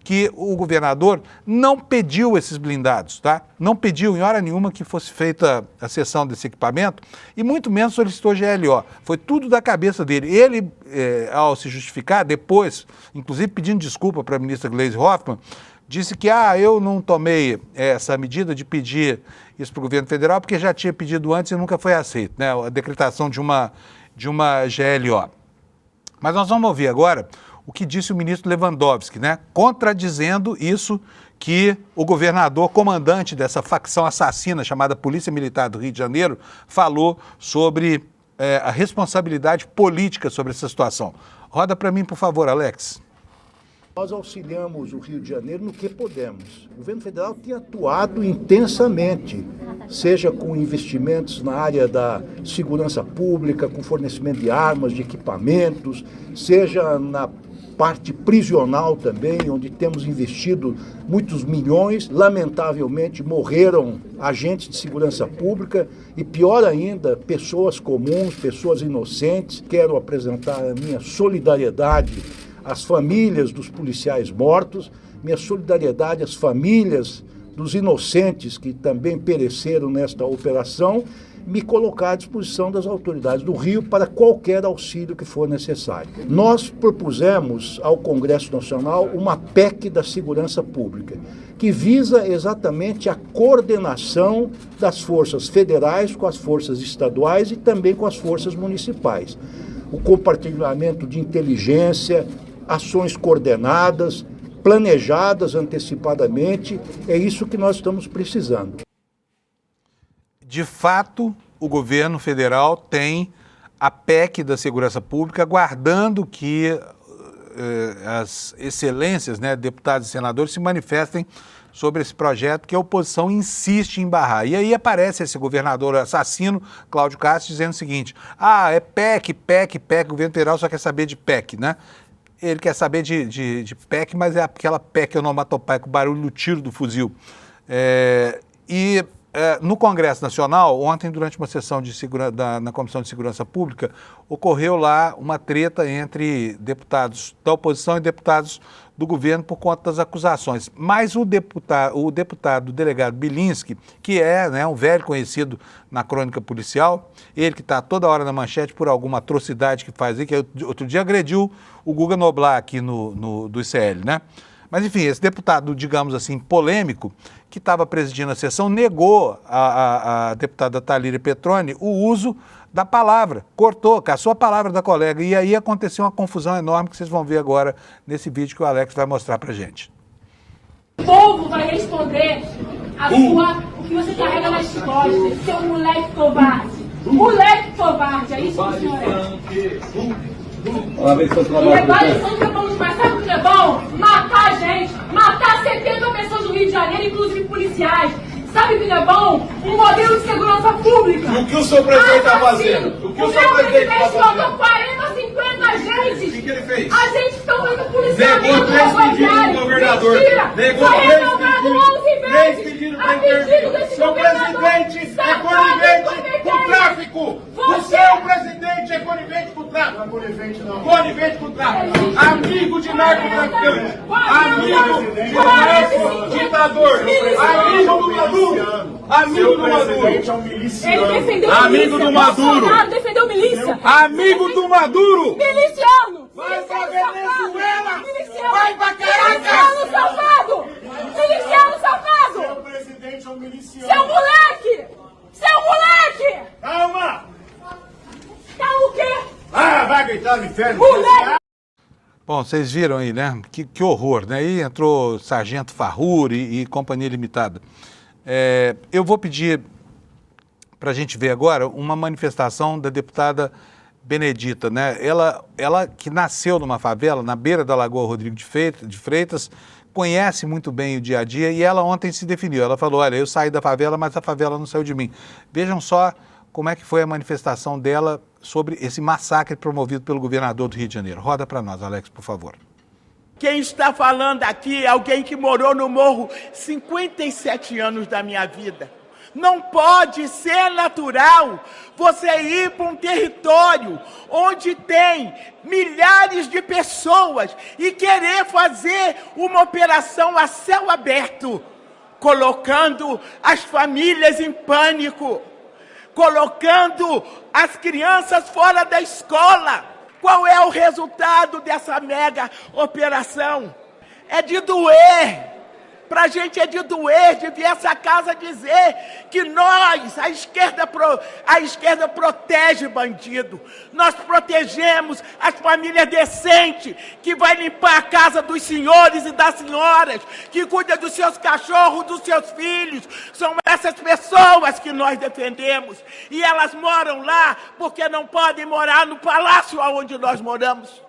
que o governador não pediu esses blindados, tá? Não pediu em hora nenhuma que fosse feita a cessão desse equipamento e muito menos solicitou GLO. Foi tudo da cabeça dele. Ele, ao se justificar, depois, inclusive pedindo desculpa para a ministra Gleisi Hoffmann, disse que eu não tomei essa medida de pedir isso para o governo federal porque já tinha pedido antes e nunca foi aceito, né? A decretação de uma GLO. Mas nós vamos ouvir agora o que disse o ministro Lewandowski, né? Contradizendo isso que o governador, comandante dessa facção assassina chamada Polícia Militar do Rio de Janeiro, falou sobre a responsabilidade política sobre essa situação. Roda para mim, por favor, Alex. Nós auxiliamos o Rio de Janeiro no que podemos. O governo federal tem atuado intensamente, seja com investimentos na área da segurança pública, com fornecimento de armas, de equipamentos, seja na parte prisional também, onde temos investido muitos milhões. Lamentavelmente morreram agentes de segurança pública e, pior ainda, pessoas comuns, pessoas inocentes. Quero apresentar a minha solidariedade às famílias dos policiais mortos, minha solidariedade às famílias dos inocentes que também pereceram nesta operação, me colocar à disposição das autoridades do Rio para qualquer auxílio que for necessário. Nós propusemos ao Congresso Nacional uma PEC da segurança pública, que visa exatamente a coordenação das forças federais com as forças estaduais e também com as forças municipais. O compartilhamento de inteligência, ações coordenadas, planejadas antecipadamente, é isso que nós estamos precisando. De fato, o governo federal tem a PEC da segurança pública, aguardando que as excelências, né, deputados e senadores, se manifestem sobre esse projeto que a oposição insiste em barrar. E aí aparece esse governador assassino, Cláudio Castro, dizendo o seguinte: é PEC, o governo federal só quer saber de PEC, né? Ele quer saber de PEC, mas é aquela PEC onomatopeia com o barulho do tiro do fuzil. No Congresso Nacional, ontem, durante uma sessão na Comissão de Segurança Pública, ocorreu lá uma treta entre deputados da oposição e deputados do governo por conta das acusações. Mas o delegado Bilinski, que é, né, um velho conhecido na crônica policial, ele que está toda hora na manchete por alguma atrocidade que faz aí, que outro dia agrediu o Guga Noblar aqui do ICL, né? Mas, enfim, esse deputado, digamos assim, polêmico, que estava presidindo a sessão, negou a deputada Thalíria Petroni o uso da palavra, caçou a palavra da colega, e aí aconteceu uma confusão enorme que vocês vão ver agora nesse vídeo que o Alex vai mostrar pra gente. O povo vai responder o que você carrega nas costas, seu moleque covarde. Moleque covarde, é isso que o senhor é. E agora eles estão tentando mais, sabe o que é bom? Matar a gente, matar 70 pessoas do Rio de Janeiro, inclusive policiais. Sabe o que é bom? Um modelo de segurança pública. E o que o seu presidente está fazendo? O meu presidente botou 40, 50 agentes. O que ele fez? Agentes que estão fazendo policiamento. Negou 3 pedidos do governador. Mentira. Negou Foi 3 revogado pedidos. 11 vezes. 3 pedidos A para pedido intervir. desse Seu governador. presidente é Safado conivente com o incompetente. tráfico. O Você- seu presidente é conivente com o tráfico. Não é conivente, não. Conivente com o tráfico. Amigo de narcotraficante. Amigo de narco ditador. Amigo do Maduro. Amigo do Maduro. Ele defendeu Amigo milícia. do Maduro. Bolsonaro defendeu milícia. Amigo do Maduro. Miliciano. Vai pra Miliciano Venezuela. safado. Miliciano. Vai pra Miliciano safado. Miliciano safado. Seu presidente é um miliciano. Seu moleque. Seu moleque. Calma. Tá o quê? Ah, vai gritar no inferno. Moleque. Bom, vocês viram aí, né? Que horror, né? Aí entrou Sargento Farruri e Companhia Limitada. Eu vou pedir para a gente ver agora uma manifestação da deputada Benedita, né? Ela que nasceu numa favela, na beira da Lagoa Rodrigo de Freitas, conhece muito bem o dia a dia e ela ontem se definiu. Ela falou, olha, eu saí da favela, mas a favela não saiu de mim. Vejam só como é que foi a manifestação dela sobre esse massacre promovido pelo governador do Rio de Janeiro. Roda para nós, Alex, por favor. Quem está falando aqui é alguém que morou no morro 57 anos da minha vida. Não pode ser natural você ir para um território onde tem milhares de pessoas e querer fazer uma operação a céu aberto, colocando as famílias em pânico, colocando as crianças fora da escola. Qual é o resultado dessa mega operação? É de doer. Pra gente é de doer de ver essa casa dizer que nós, a esquerda protege bandido. Nós protegemos as famílias decentes, que vai limpar a casa dos senhores e das senhoras, que cuida dos seus cachorros, dos seus filhos. São essas pessoas que nós defendemos. E elas moram lá porque não podem morar no palácio onde nós moramos.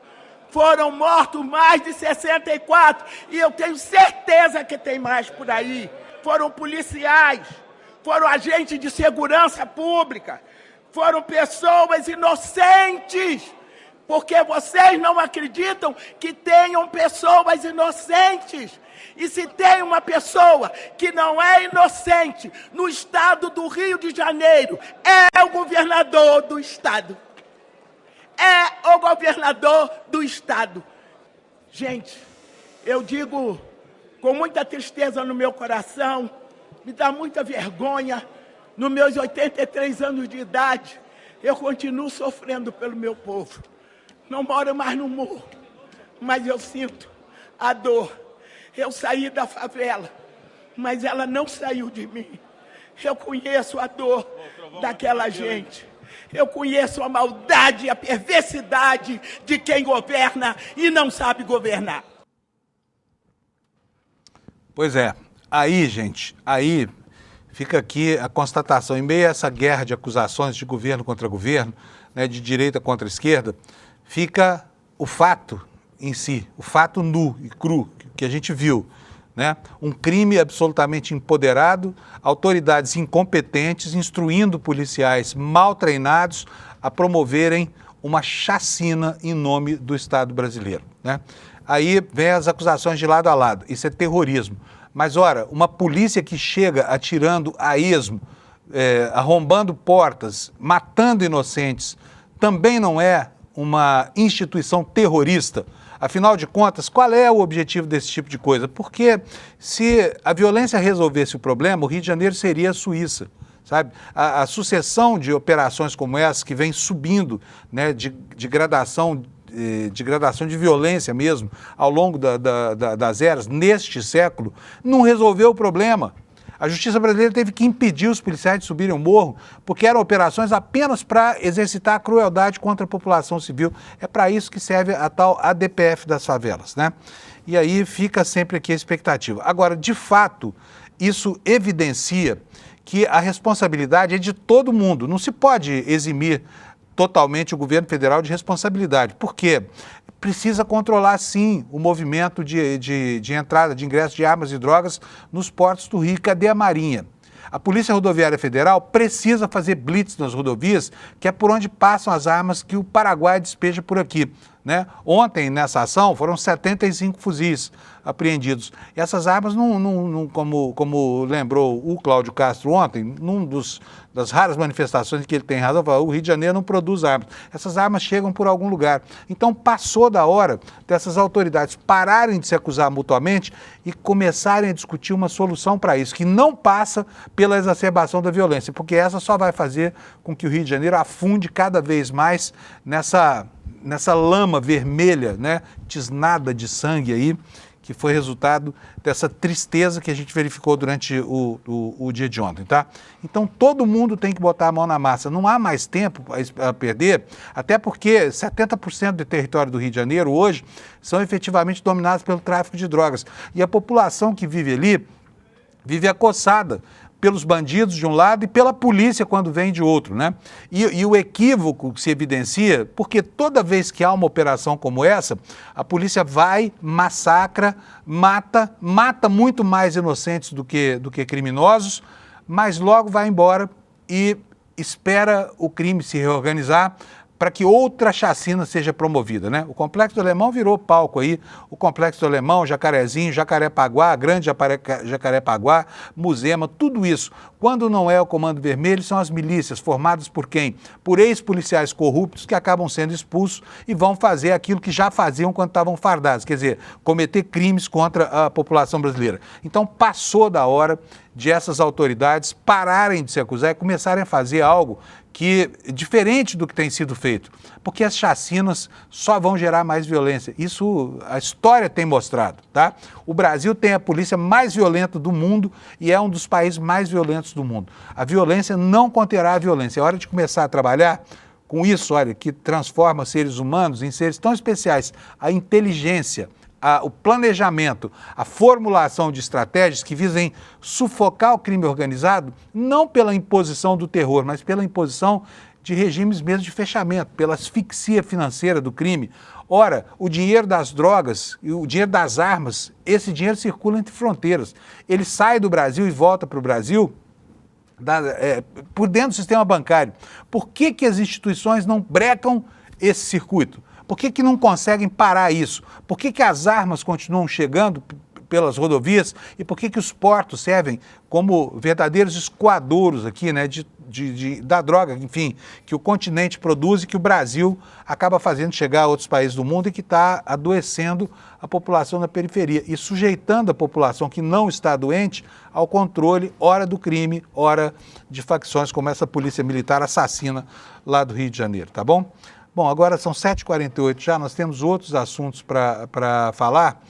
Foram mortos mais de 64 e eu tenho certeza que tem mais por aí. Foram policiais, foram agentes de segurança pública, foram pessoas inocentes, porque vocês não acreditam que tenham pessoas inocentes. E se tem uma pessoa que não é inocente no estado do Rio de Janeiro, é o governador do estado. É o governador do estado. Gente, eu digo com muita tristeza no meu coração, me dá muita vergonha, nos meus 83 anos de idade, eu continuo sofrendo pelo meu povo. Não moro mais no morro, mas eu sinto a dor. Eu saí da favela, mas ela não saiu de mim. Eu conheço a dor daquela gente. Eu conheço a maldade e a perversidade de quem governa e não sabe governar. Pois é. Aí, gente, aí fica aqui a constatação. Em meio a essa guerra de acusações de governo contra governo, né, de direita contra esquerda, fica o fato em si, o fato nu e cru que a gente viu. Né? Um crime absolutamente empoderado, autoridades incompetentes instruindo policiais mal treinados a promoverem uma chacina em nome do Estado brasileiro. Né? Aí vem as acusações de lado a lado, isso é terrorismo. Mas, ora, uma polícia que chega atirando a esmo, arrombando portas, matando inocentes, também não é uma instituição terrorista? Afinal de contas, qual é o objetivo desse tipo de coisa? Porque se a violência resolvesse o problema, o Rio de Janeiro seria a Suíça, sabe? A sucessão de operações como essa, que vem subindo, né, de gradação de violência mesmo, ao longo das eras, neste século, não resolveu o problema. A justiça brasileira teve que impedir os policiais de subirem o morro, porque eram operações apenas para exercitar a crueldade contra a população civil. É para isso que serve a tal ADPF das favelas, né? E aí fica sempre aqui a expectativa. Agora, de fato, isso evidencia que a responsabilidade é de todo mundo. Não se pode eximir totalmente o governo federal de responsabilidade. Por quê? Precisa controlar, sim, o movimento de entrada, de ingresso de armas e drogas nos portos do Rio. Cadê a Marinha? A Polícia Rodoviária Federal precisa fazer blitz nas rodovias, que é por onde passam as armas que o Paraguai despeja por aqui, né? Ontem, nessa ação, foram 75 fuzis apreendidos. E essas armas, como lembrou o Cláudio Castro ontem, das raras manifestações que ele tem razão, o Rio de Janeiro não produz armas. Essas armas chegam por algum lugar. Então, passou da hora dessas autoridades pararem de se acusar mutuamente e começarem a discutir uma solução para isso, que não passa pela exacerbação da violência, porque essa só vai fazer com que o Rio de Janeiro afunde cada vez mais nessa lama vermelha, né, tisnada de sangue aí, que foi resultado dessa tristeza que a gente verificou durante o dia de ontem, tá? Então, todo mundo tem que botar a mão na massa. Não há mais tempo a perder, até porque 70% do território do Rio de Janeiro hoje são efetivamente dominados pelo tráfico de drogas. E a população que vive ali vive acossada pelos bandidos de um lado e pela polícia quando vem de outro, né? E o equívoco que se evidencia, porque toda vez que há uma operação como essa, a polícia vai, massacra, mata muito mais inocentes do que criminosos, mas logo vai embora e espera o crime se reorganizar para que outra chacina seja promovida, né? O Complexo do Alemão virou palco aí, o Complexo do Alemão, Jacarezinho, Jacarepaguá, Grande Jacarepaguá, Muzema, tudo isso. Quando não é o Comando Vermelho, são as milícias, formadas por quem? Por ex-policiais corruptos que acabam sendo expulsos e vão fazer aquilo que já faziam quando estavam fardados, quer dizer, cometer crimes contra a população brasileira. Então, passou da hora de essas autoridades pararem de se acusar e começarem a fazer algo que diferente do que tem sido feito, porque as chacinas só vão gerar mais violência. Isso a história tem mostrado, tá? O Brasil tem a polícia mais violenta do mundo e é um dos países mais violentos do mundo. A violência não conterá a violência. É hora de começar a trabalhar com isso, olha, que transforma seres humanos em seres tão especiais. A inteligência, o planejamento, a formulação de estratégias que visem sufocar o crime organizado, não pela imposição do terror, mas pela imposição de regimes mesmo de fechamento, pela asfixia financeira do crime. Ora, o dinheiro das drogas e o dinheiro das armas, esse dinheiro circula entre fronteiras. Ele sai do Brasil e volta para o Brasil por dentro do sistema bancário. Por que as instituições não brecam esse circuito? Por que não conseguem parar isso? Por que as armas continuam chegando pelas rodovias e por que os portos servem como verdadeiros escoadouros aqui, né, da droga, enfim, que o continente produz e que o Brasil acaba fazendo chegar a outros países do mundo e que está adoecendo a população na periferia e sujeitando a população que não está doente ao controle, ora do crime, ora de facções como essa polícia militar assassina lá do Rio de Janeiro, tá bom? Bom, agora são 7h48 já, nós temos outros assuntos para falar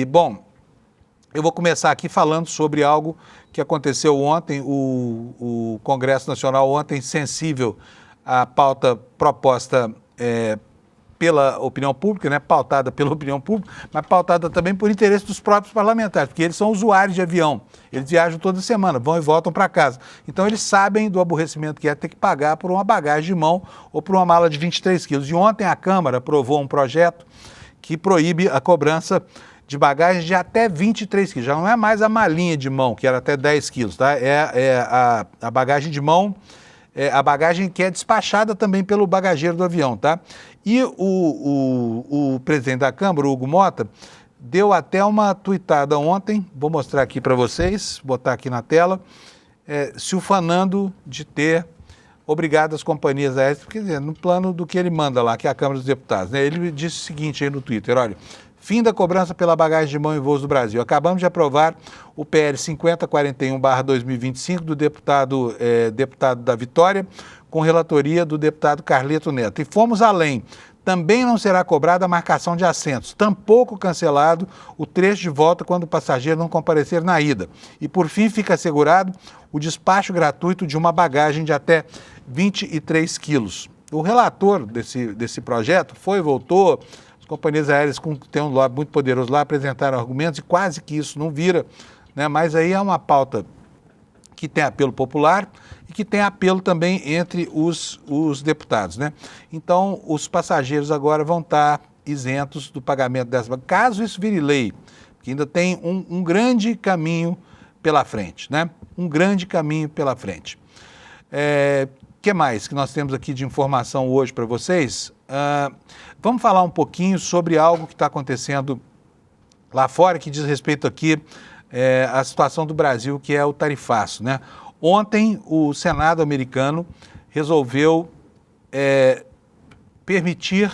bom, eu vou começar aqui falando sobre algo que aconteceu ontem, o Congresso Nacional ontem, sensível à pauta proposta pela opinião pública, né, pautada pela opinião pública, mas pautada também por interesse dos próprios parlamentares, porque eles são usuários de avião, eles viajam toda semana, vão e voltam para casa. Então eles sabem do aborrecimento que é ter que pagar por uma bagagem de mão ou por uma mala de 23 quilos. E ontem a Câmara aprovou um projeto que proíbe a cobrança de bagagem de até 23 quilos. Já não é mais a malinha de mão, que era até 10 quilos, tá? A bagagem de mão, a bagagem que é despachada também pelo bagageiro do avião, tá? E o presidente da Câmara, o Hugo Mota, deu até uma tuitada ontem, vou mostrar aqui para vocês, botar aqui na tela, se ufanando de ter obrigado as companhias aéreas, quer dizer, no plano do que ele manda lá, que é a Câmara dos Deputados, né? Ele disse o seguinte aí no Twitter, olha, fim da cobrança pela bagagem de mão em voos do Brasil. Acabamos de aprovar o PL 5041/2025 do deputado da Vitória, com relatoria do deputado Carleto Neto. E fomos além. Também não será cobrada a marcação de assentos, tampouco cancelado o trecho de volta quando o passageiro não comparecer na ida. E, por fim, fica assegurado o despacho gratuito de uma bagagem de até 23 quilos. O relator desse projeto voltou, as companhias aéreas têm um lobby muito poderoso lá, apresentaram argumentos e quase que isso não vira, né? Mas aí é uma pauta que tem apelo popular e que tem apelo também entre os deputados, né? Então, os passageiros agora vão estar isentos do pagamento dessa bagagem, caso isso vire lei, que ainda tem um grande caminho pela frente, né? Um grande caminho pela frente. Que mais que nós temos aqui de informação hoje para vocês? Vamos falar um pouquinho sobre algo que está acontecendo lá fora, que diz respeito aqui à situação do Brasil, que é o tarifaço, né? Ontem, o Senado americano resolveu permitir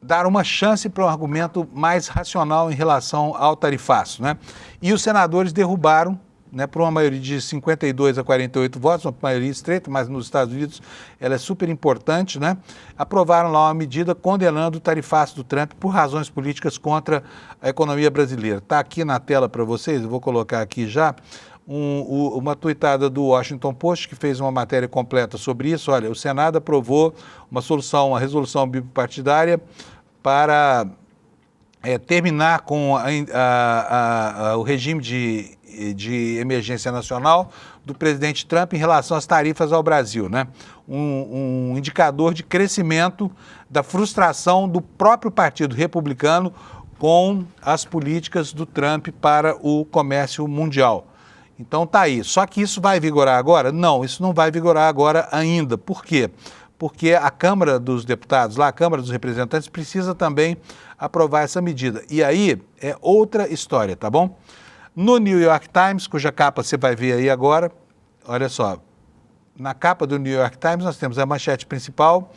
dar uma chance para um argumento mais racional em relação ao tarifaço, né? E os senadores derrubaram, né, por uma maioria de 52 a 48 votos, uma maioria estreita, mas nos Estados Unidos ela é super importante, né? Aprovaram lá uma medida condenando o tarifaço do Trump por razões políticas contra a economia brasileira. Está aqui na tela para vocês, eu vou colocar aqui já uma tuitada do Washington Post, que fez uma matéria completa sobre isso. Olha, o Senado aprovou uma resolução bipartidária para terminar com o regime de emergência nacional do presidente Trump em relação às tarifas ao Brasil, né? Um indicador de crescimento da frustração do próprio Partido Republicano com as políticas do Trump para o comércio mundial. Então tá aí. Só que isso vai vigorar agora? Não, isso não vai vigorar agora ainda. Por quê? Porque a Câmara dos Deputados, a Câmara dos Representantes, precisa também aprovar essa medida. E aí é outra história, tá bom? No New York Times, cuja capa você vai ver aí agora, olha só, na capa do New York Times nós temos a manchete principal,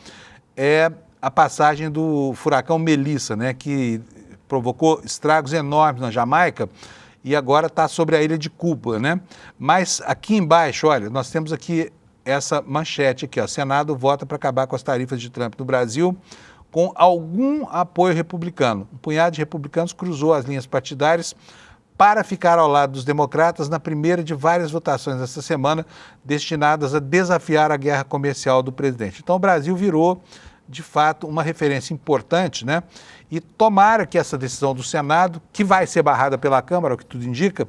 é a passagem do furacão Melissa, né, que provocou estragos enormes na Jamaica e agora está sobre a ilha de Cuba, né? Mas aqui embaixo, olha, nós temos aqui essa manchete aqui, ó, Senado vota para acabar com as tarifas de Trump no Brasil com algum apoio republicano. Um punhado de republicanos cruzou as linhas partidárias para ficar ao lado dos democratas na primeira de várias votações essa semana destinadas a desafiar a guerra comercial do presidente. Então o Brasil virou, de fato, uma referência importante, né? E tomara que essa decisão do Senado, que vai ser barrada pela Câmara, o que tudo indica,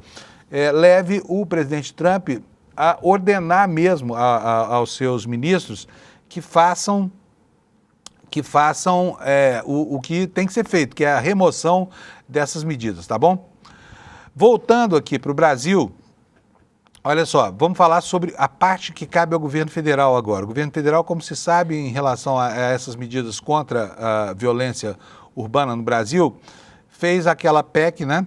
leve o presidente Trump a ordenar mesmo aos seus ministros que façam o que tem que ser feito, que é a remoção dessas medidas, tá bom? Voltando aqui para o Brasil, olha só, vamos falar sobre a parte que cabe ao governo federal agora. O governo federal, como se sabe, em relação a essas medidas contra a violência urbana no Brasil, fez aquela PEC, né?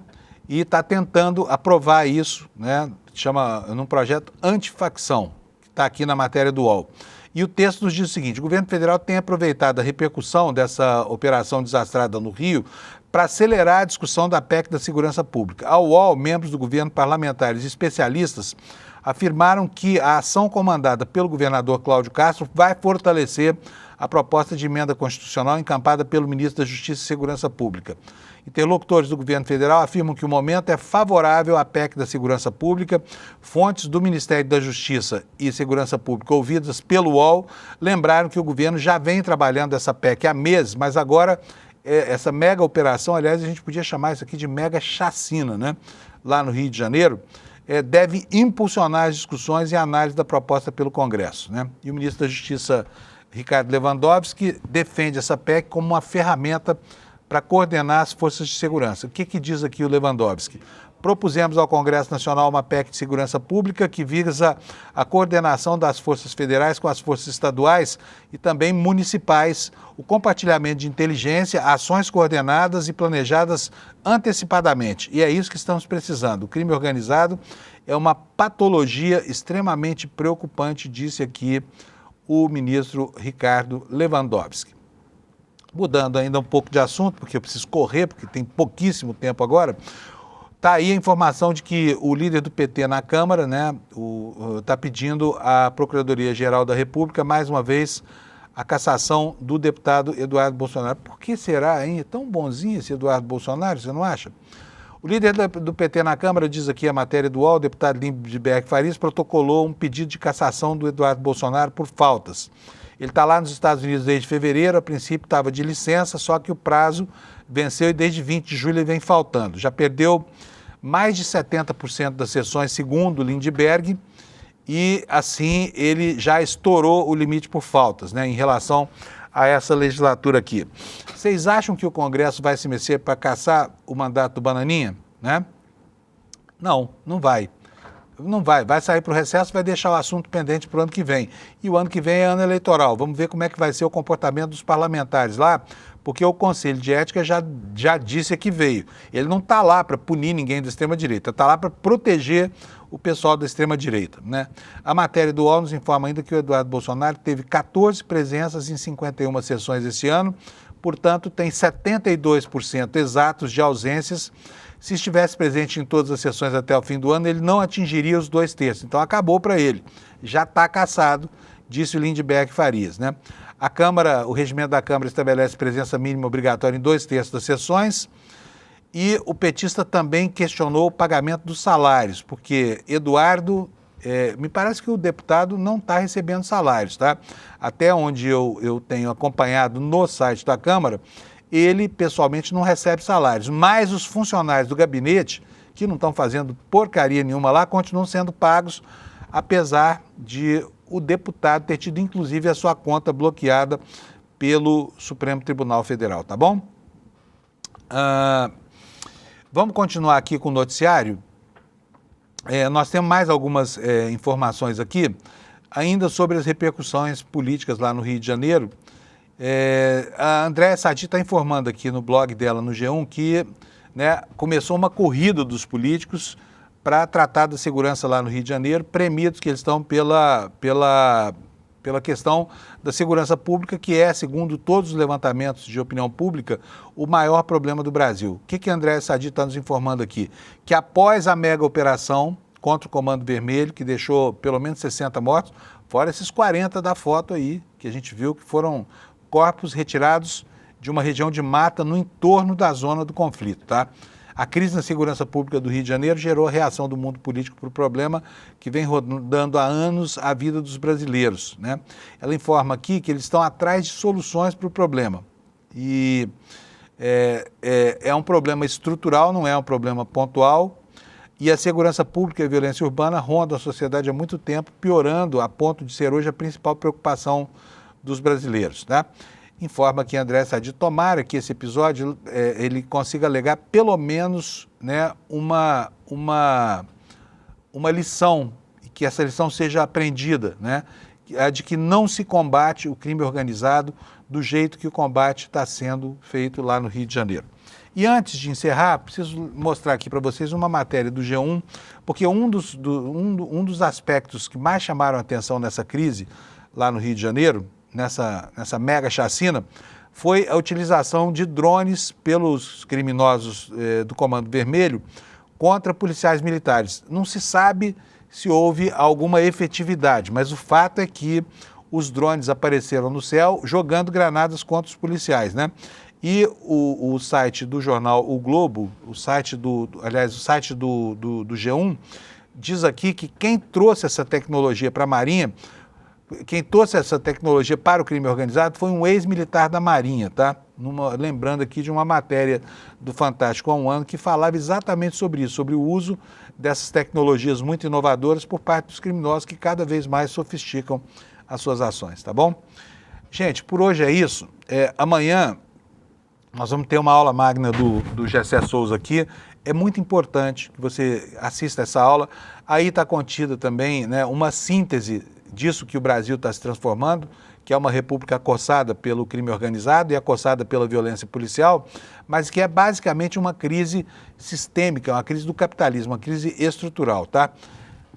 E está tentando aprovar isso, né? Chama num projeto antifacção, que está aqui na matéria do UOL. E o texto nos diz o seguinte: o governo federal tem aproveitado a repercussão dessa operação desastrada no Rio para acelerar a discussão da PEC da segurança pública. Ao UOL, membros do governo, parlamentares e especialistas afirmaram que a ação comandada pelo governador Cláudio Castro vai fortalecer a proposta de emenda constitucional encampada pelo ministro da Justiça e Segurança Pública. Interlocutores do governo federal afirmam que o momento é favorável à PEC da segurança pública. Fontes do Ministério da Justiça e Segurança Pública ouvidas pelo UOL lembraram que o governo já vem trabalhando essa PEC há meses, mas agora essa mega operação, aliás, a gente podia chamar isso aqui de mega chacina, né? Lá no Rio de Janeiro, deve impulsionar as discussões e a análise da proposta pelo Congresso, né? E o ministro da Justiça, Ricardo Lewandowski, defende essa PEC como uma ferramenta para coordenar as forças de segurança. O que diz aqui o Lewandowski? Propusemos ao Congresso Nacional uma PEC de segurança pública que visa a coordenação das forças federais com as forças estaduais e também municipais, o compartilhamento de inteligência, ações coordenadas e planejadas antecipadamente. E é isso que estamos precisando. O crime organizado é uma patologia extremamente preocupante, disse aqui o ministro Ricardo Lewandowski. Mudando ainda um pouco de assunto, porque eu preciso correr, porque tem pouquíssimo tempo agora. Está aí a informação de que o líder do PT na Câmara, né, está pedindo à Procuradoria-Geral da República, mais uma vez, a cassação do deputado Eduardo Bolsonaro. Por que será, hein? É tão bonzinho esse Eduardo Bolsonaro, você não acha? O líder do PT na Câmara, diz aqui a matéria do UOL, o deputado Lindenberg Farias, protocolou um pedido de cassação do Eduardo Bolsonaro por faltas. Ele está lá nos Estados Unidos desde fevereiro, a princípio estava de licença, só que o prazo venceu e desde 20 de julho ele vem faltando. Já perdeu mais de 70% das sessões, segundo Lindenberg, e assim ele já estourou o limite por faltas, né, em relação a essa legislatura aqui. Vocês acham que o Congresso vai se mexer para cassar o mandato do Bananinha, né? Não vai. Não vai. Vai sair para o recesso, vai deixar o assunto pendente para o ano que vem. E o ano que vem é ano eleitoral. Vamos ver como é que vai ser o comportamento dos parlamentares lá, porque o Conselho de Ética já disse que veio. Ele não está lá para punir ninguém da extrema-direita, está lá para proteger o pessoal da extrema-direita, né? A matéria do UOL nos informa ainda que o Eduardo Bolsonaro teve 14 presenças em 51 sessões esse ano, portanto tem 72% exatos de ausências. Se estivesse presente em todas as sessões até o fim do ano, ele não atingiria os 2/3. Então acabou para ele. Já está cassado, disse o Lindbergh Farias, né? A Câmara, o regimento da Câmara estabelece presença mínima obrigatória em 2/3 das sessões. E o petista também questionou o pagamento dos salários, porque Eduardo, me parece que o deputado não está recebendo salários, tá? Até onde eu tenho acompanhado no site da Câmara, ele pessoalmente não recebe salários, mas os funcionários do gabinete, que não estão fazendo porcaria nenhuma lá, continuam sendo pagos, apesar de o deputado ter tido inclusive a sua conta bloqueada pelo Supremo Tribunal Federal, tá bom? Vamos continuar aqui com o noticiário. Nós temos mais algumas informações aqui, ainda sobre as repercussões políticas lá no Rio de Janeiro. A Andréa Sadi está informando aqui no blog dela, no G1, que, né, começou uma corrida dos políticos para tratar da segurança lá no Rio de Janeiro, premidos que eles estão pela questão da segurança pública, que é, segundo todos os levantamentos de opinião pública, o maior problema do Brasil. O que a Andréa Sadi está nos informando aqui? Que após a mega operação contra o Comando Vermelho, que deixou pelo menos 60 mortos, fora esses 40 da foto aí, que a gente viu que foram corpos retirados de uma região de mata no entorno da zona do conflito, tá? A crise na segurança pública do Rio de Janeiro gerou a reação do mundo político para o problema que vem rodando há anos a vida dos brasileiros, né? Ela informa aqui que eles estão atrás de soluções para o problema. E é um problema estrutural, não é um problema pontual. E a segurança pública e a violência urbana rondam a sociedade há muito tempo, piorando a ponto de ser hoje a principal preocupação dos brasileiros, tá? Informa que André Sadi, tomara que esse episódio ele consiga alegar pelo menos, né, uma lição, e que essa lição seja aprendida, né, a de que não se combate o crime organizado do jeito que o combate está sendo feito lá no Rio de Janeiro. E antes de encerrar, preciso mostrar aqui para vocês uma matéria do G1, porque um dos aspectos que mais chamaram a atenção nessa crise lá no Rio de Janeiro, nessa mega chacina, foi a utilização de drones pelos criminosos do Comando Vermelho contra policiais militares. Não se sabe se houve alguma efetividade, mas o fato é que os drones apareceram no céu jogando granadas contra os policiais, né? E o site do jornal O Globo, o site do G1, diz aqui que quem trouxe essa tecnologia para a Marinha, quem trouxe essa tecnologia para o crime organizado foi um ex-militar da Marinha, tá? Lembrando aqui de uma matéria do Fantástico há um ano que falava exatamente sobre isso, sobre o uso dessas tecnologias muito inovadoras por parte dos criminosos que cada vez mais sofisticam as suas ações, tá bom? Gente, por hoje é isso. Amanhã nós vamos ter uma aula magna do Gessé Souza aqui. É muito importante que você assista essa aula. Aí está contida também, né, uma síntese disso que o Brasil está se transformando, que é uma república acossada pelo crime organizado e acossada pela violência policial, mas que é basicamente uma crise sistêmica, uma crise do capitalismo, uma crise estrutural, tá?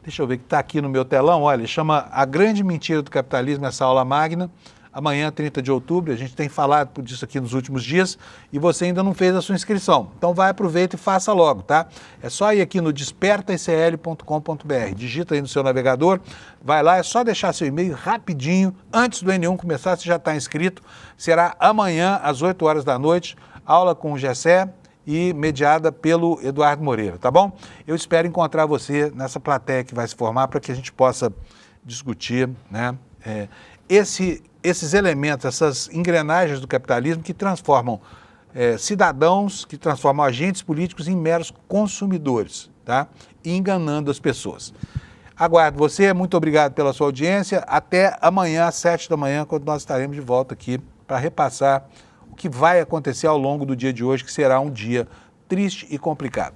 Deixa eu ver que está aqui no meu telão, olha, chama A Grande Mentira do Capitalismo, essa aula magna. Amanhã, 30 de outubro, a gente tem falado disso aqui nos últimos dias e você ainda não fez a sua inscrição. Então vai, aproveita e faça logo, tá? É só ir aqui no despertaicl.com.br, digita aí no seu navegador, vai lá, é só deixar seu e-mail rapidinho, antes do N1 começar, você já está inscrito. Será amanhã, às 8 horas da noite, aula com o Gessé e mediada pelo Eduardo Moreira, tá bom? Eu espero encontrar você nessa plateia que vai se formar para que a gente possa discutir, né, esses elementos, essas engrenagens do capitalismo que transformam cidadãos, que transformam agentes políticos em meros consumidores, tá? E enganando as pessoas. Aguardo você, muito obrigado pela sua audiência. Até amanhã, às 7 da manhã, quando nós estaremos de volta aqui para repassar o que vai acontecer ao longo do dia de hoje, que será um dia triste e complicado.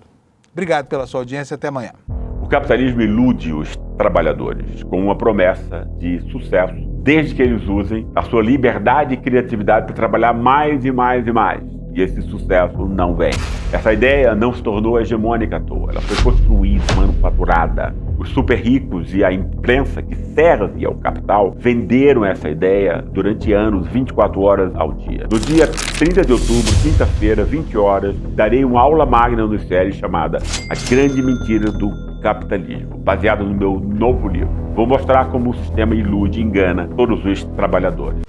Obrigado pela sua audiência. Até amanhã. O capitalismo ilude os trabalhadores com uma promessa de sucesso, desde que eles usem a sua liberdade e criatividade para trabalhar mais e mais e mais. E esse sucesso não vem. Essa ideia não se tornou hegemônica à toa. Ela foi construída, manufaturada. Os super ricos e a imprensa que serve ao capital venderam essa ideia durante anos, 24 horas ao dia. No dia 30 de outubro, quinta-feira, 20 horas, darei uma aula magna no ICL chamada A Grande Mentira do Capitalismo, baseado no meu novo livro. Vou mostrar como o sistema ilude e engana todos os trabalhadores.